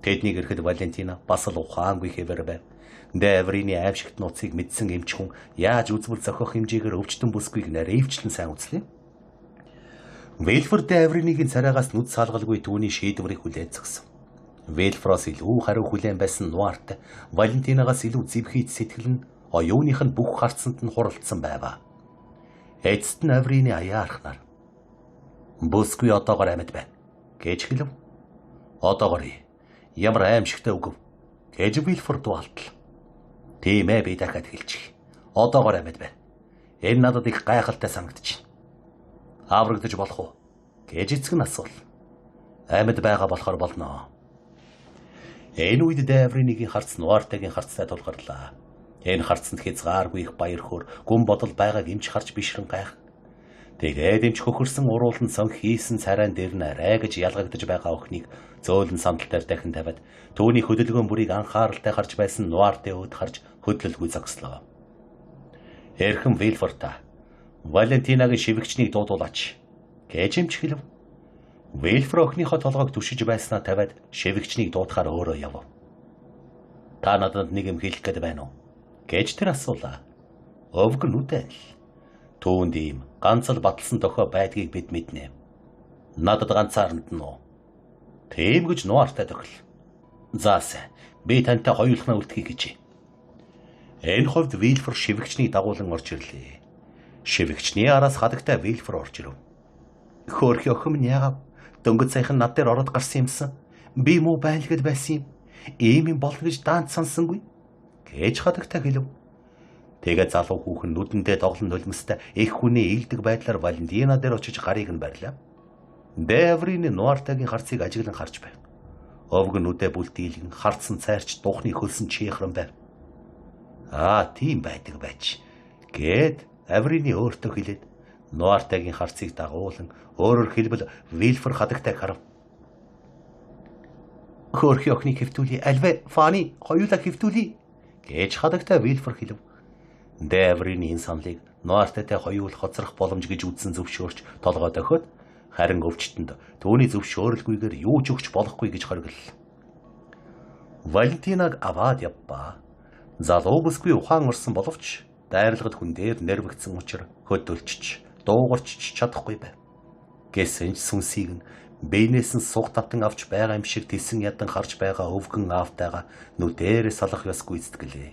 Тэднийг ирэхэд Валентина бас л ухаангүй хэвээр байв. Де Аврины аимшигт нууцыг мэдсэн эмч хүн яаж үзмэл зохиох хэмжээгээр өвчтөн бүсгүйг наривчлан сайн үзлээ. Вильфор де Авриныгийн царайгаас нүд салгалгүй түүний шийдвэрийг хүлээн зогсон. Вильфороос илүү хариу хүлээн байсан Нуарт Валентинагаас илүү зэвхийд сэтгэл нь оюуных нь бүх харцанд нь хуралдсан байваа. Эцэст нь Аврины аяархнаар "Бүсгүй одоогоор амьд байна" гэж хэлв. "Одоогоор ямар аимшигтай үгв" гэж Вильфор дуалтал. "Тийм ээ, би дахиад хэлчих. Одоогоор амьд байна. Энэ надад их гайхалтай санагдчих. Аврагдаж болох уу гэж эцэг нь асуул. Амьд байгаа болохоор болно. Энэ үед де Авриныгийн харц Нуартагийн харцтай тулгарлаа. Энэ харцанд хязгааргүй их баяр хөөр гүн бодол байгааг эмч харж бишрэн гайх. Тэгээд эмч хөхөрсөн уруулан сонх хийсэн царайн дээр нь арай гэж ялгагдж байгаа охиныг зөөлөн сандал дээр дахин тавиад түүний хөдөлгөөн бүрийг анхааралтай харж байсан Нуартэ өд харж хөдлөлгүй зогслоо. Эрхэм Вильфорта, Валентинагийн шивгчнийг дуудуулаач гэж эмч хэлв. Вильфор охиныхоо толгойг түшиж байснаа тавиад шивгчнийг дуудахаар өөрөө яв. "Та надад нэг юм хэлэх гээд байна уу?" гэж тэр асуулаа. Өвгөн үдэл. "Түүнд ийм ганц л баталсан дохой байдгийг бид мэднэ. Надад ганцаард нь уу?" "Тийм" гэж Нуартай тохил. "За сайн. Би тантай хоёулахнаа үлдэхийг гэж." Энэ хувьд Вильфор шивгчнийг дагуулan орж ирлээ. Шивгчний араас хадагтай Вильфор орж ирв. "Хөөрхи охин минь яагаад дөнгөж саяхан над дээр ороод гарсан юмсан? Би муу байлгад байсан юм. Ийм юм болно гэж даанч сонсонгүй" гэж хадагтай хэлв. Тэгээд залуу хүүхэн нүдэндээ доглон нулимстай их хүний ийгдэг байдлаар Валентина дээр очиж гарыг нь барьлаа. Де Аврины Нуартагийн харцыг ажиглан харж байв. Өвгөн нүдэ бүлтийлгэн харцсан цайрч духны хөлсөн чихрэн байв. "Аа, тийм байдаг байж" гэд Аврины өөртөө хэлээд Нуартагийн харцыг дагуулan өөрөөр хэлбэл Вильфор хадагтайг харав. "Хөөрхи охиныг хэвтүүлээ. Альвэ Фани хоёулаа хэвтүүлээ" гэж хадагтай Вильфор хэлв. Де Аврины энэ саналыг Нуартатай хоёул хоцрох боломж гэж үзсэн зөвшөөрч толгой дохиод харин өвчтөнд түүний зөвшөөрөлгүйгээр юу ч өгч болохгүй гэж хориглол. Валентинаг аваад явбаа. Залуу бүсгүй ухаан орсон боловч дайрлагад хүн дээр нервэгдсэн учраас хөдөлчч дуугарч чадахгүй байв. Гэсэн ч сүнсийг нь бээнээс нь суг татан авч байгаа юм шиг тэсэн ядан харж байгаа өвгөн аавтайгаа нүдээрээ салах ёс гүйцэтгэлээ.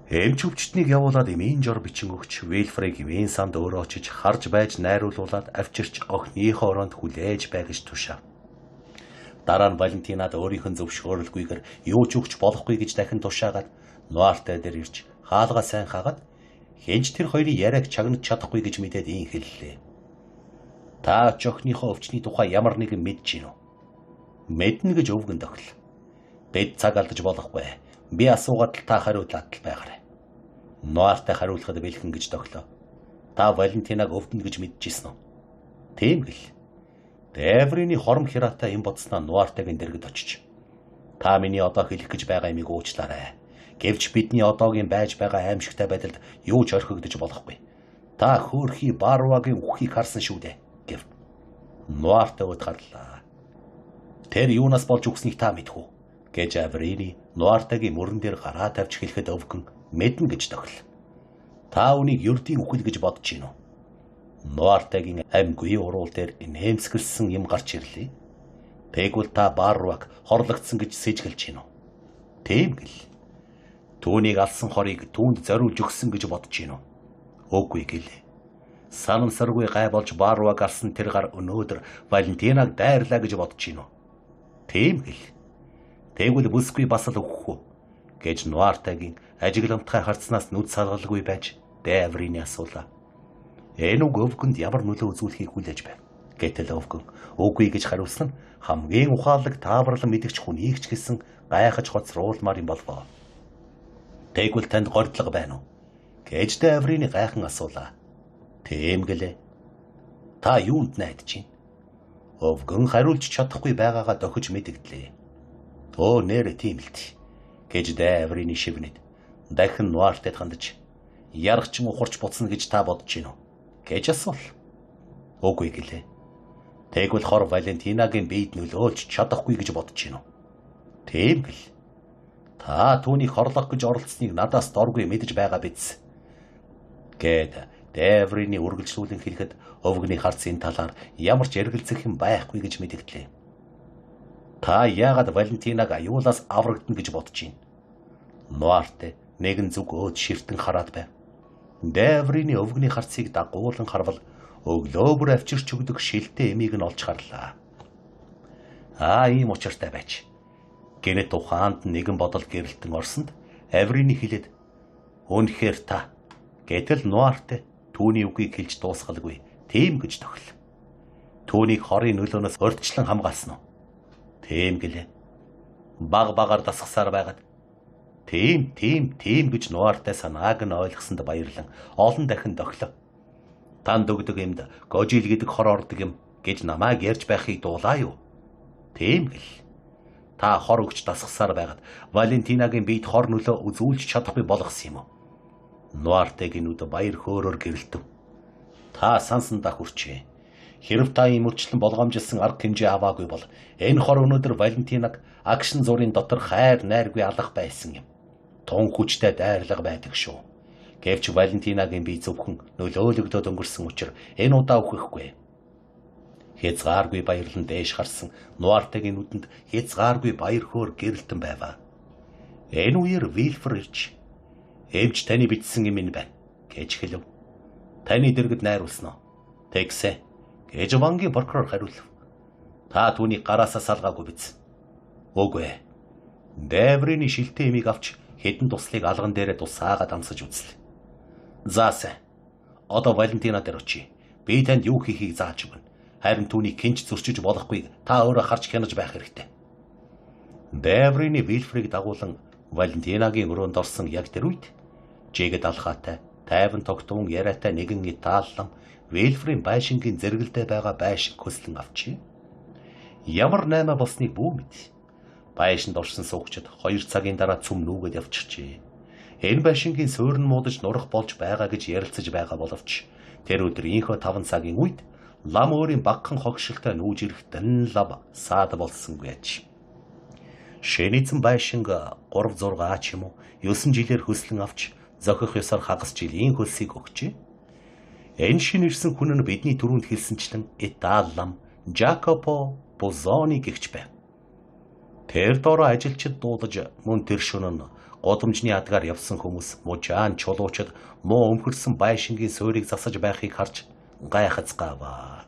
Эмч өвчтнийг явуулаад эмийн жор бичин өгч Вильфорыг эмийн санд өөрөө очиж харж байж найруулуулад авчирч охиныхоо оронд хүлээж бай гэж тушаав. Дараа нь Валентинад өөрийнх нь зөвшөөрөлгүйгээр юу ч өгч болохгүй гэж дахин тушаагаад Нуартай дээр ирж хаалгаа сайн хагаад Хинч тэр хоёрын яриаг чагнаж чадахгүй гэж мэдээд ийн хэллээ. Та ч охиныхоо өвчний тухай ямар нэгэн мэдж гинөө? Мэднэ гэж өвгөн тохил. Бид цаг алдаж болохгүй. Би асуугаад л та хариулаад л байгаарай. Нуартай хариулахад бэлхэн гэж тоглоо. Та Валентинаг өвдөн гэж мэдчихсэн үү? Тийм гэл. Деврины хором хираатай юм бодсноо Нуартайгийн дэргэд очиж. Та миний одоо хэлэх гэж байгаа юмыг уучлаарай. Гэвч бидний одоогийн байж байгаа аимшигтай байдалд юу ч орхигдож болохгүй. Та хөөрхий Барвагийн үхийг харсан шүү дээ гэв. Нуартай удахарлаа. Тэр юунаас болж үхснийг та мэдв үү? Гэж Аврини Нуартайгийн мөрөн дээр гараа тавьж хэлэхэд өвгөн мэднэ гэж тохил. Та үнийг ердийн үхэл гэж бодож гин үү? Нуартайгийн амьгүй уруул дээр нэмсгэлсэн юм гарч ирлээ. Тэгвэл та Барваг хорлогдсон гэж сэжгэлж гин үү? Тийм гэл. Түүнийг алсан хорыг түүнд зориулж өгсөн гэж бодож гин үү? Үгүй гэлээ. Санамсаргүй гай болж Барваг алсан тэр гар өнөөдөр Валентинаг дайрлаа гэж бодож гин үү? Тийм гэл. Тэгвэл бүсгүй бас л өгөх үү? Гэж Нуартайгийн ажигламтгай харцнаас нүд салгалгүй байж Деврины асуулаа. Энэ үг өвгөнд ямар нөлөө үзүүлэхийг хүлээж байв. Гэтэл өвгөн үгүй гэж хариулсан нь хамгийн ухаалаг тааварлан мэдгч хүнийг ч гэсэн гайхаж хоцруулмаар юм болвоо. Тэгвэл танд гордлого байна уу? Гэж Деврины гайхан асуулаа. Тийм гэлээ. Та юунд найдаж байна? Өвгөн хариулж чадахгүй байгаагаа дохиж мэдгдлээ. Оо нэрэ тийм л тий. Гэж Деврины шивнэд дахин Нуартайд хандаж яргач ухарч буцна гэж та бодож гин үү? Гэж асуул. Үгүй гэлээ. Тэгвэл хор Валентинагийн биед нөлөөлж чадахгүй гэж бодож гин үү? Тийм гэл. Та түүнийг хорлох гэж оролцсныг надаас доргүй мэдэж байгаа биз. Гэд Деврины үргэлжлүүлэн хэлэхэд өвгөний харц энэ талаар ямар ч эргэлзэх юм байхгүй гэж мэдгдлээ. Та яагаад Валентинаг аюулаас аврагдана гэж бодож байна? Нуартай нэгэн зүг өөд ширтэн хараад байв. Деврины өвгөний харцыг дагуулan харвал өглөө бүр авчирч өгдөг шилтэй эмийг нь олж харлаа. Ийм учиртай байж. Гэнэт ухаанд нэгэн бодол гэрэлтэн орсонд Аврины хэлээд "Үнэхээр та" гэтэл Нуартай түүний үгийг хэлж дуусгалгүй. Тийм гэж тохил. Түүнийг хорийн нөлөөнөөс урьдчилан хамгаалсан уу? Тийм гэлээ. Баг багаар дасгасаар байгаад. Тийм гэж Нуартай санааг нь ойлгосонд баярлан олон дахин доглоо. Танд өгдөг юмд гожил гэдэг хор ордог юм гэж намайг ярьж байхыг дуулаа юу? Тийм гэл. Та хор өгч дасгасаар байгаад Валентинагийн биед хор нөлөө үзүүлж чадахгүй болгосон юм уу? Нуартайгийн нүд баяр хөөрөөр гэрэлтэв. Та сансандаа хүрчээ. Хэрв та ийм мөрчлөн болгоомжилсан арга хэмжээ аваагүй бол энэ хор өнөөдөр Валентинаг агшин зургийн дотор хайр найргүй алах байсан юм. Тун хүчтэй дайрлага байдаг шүү. Гэвч Валентинагийн бие зөвхөн нөлөөлөгдөөд өнгөрсөн учраас энэ удаа үхэхгүй. Хязгааргүй баярлан дээш харсан Нуартайгийн нүдэнд хязгааргүй баяр хөөр гэрэлтэн байваа. Энэ үеэр Вильфер ирж "Эвж таны бичсэн юм энэ байна" гэж хэлв. "Таны дэргэд найруулсан уу?" "Тэгсэ" гэж бангийн прокурор хариулв. "Та түүнийг гараасаа салгаагүй биз?" "Үгүй." Деврины шилтэй эмийг авч хэдэн туслыг алган дээрээ тусаагаад амсаж үзлээ. "За сайн. Одоо Валентина дээр очие. Би танд юу хийхийг зааж өгнө. Харин түүнийг хинч зөрчиж болохгүй. Та өөрөө харж хянаж байх хэрэгтэй." Деврины Вильфрийг дагуулan Валентинагийн өрөөнд орсон яг тэр үед жигэд алхаатай, тайван тогтвон яриатай нэгэн Италлан Вильфрийн байшингийн зэрэгэлдээ байгаа байшин хөслөн авчээ. Ямар наймаа болсныг бүү мэд. Байшинд орсон суугчид 2 цагийн дараа цөм нүүгээд явчихжээ. Энэ байшингийн суурин муудаж нурах болж байгаа гэж ярилцаж байгаа боловч тэр өдрийнхөө 5 цагийн үед лам өөрийн багхан хогшилтой нүүж ирэх дэн лав саад болсонгүй аж. Шэнийцэн байшинг 3-6 ч юм уу 9 жилээр хөслөн авч зохих ёсоор хагас жилийн хөлсийг өгчээ. Энэ шин ирсэн хүн нь бидний түрүүнд хэлсэнчлэн Италлам Жакопо Бозони гэгч байв. Тэр дороо ажилчид дуудаж мөн тэр шөнө годомжны адгаар явсан хүмүүс мужаан чулуучид муу өмхөрсөн байшингийн суурийг засаж байхыг харж гайхацгааваа.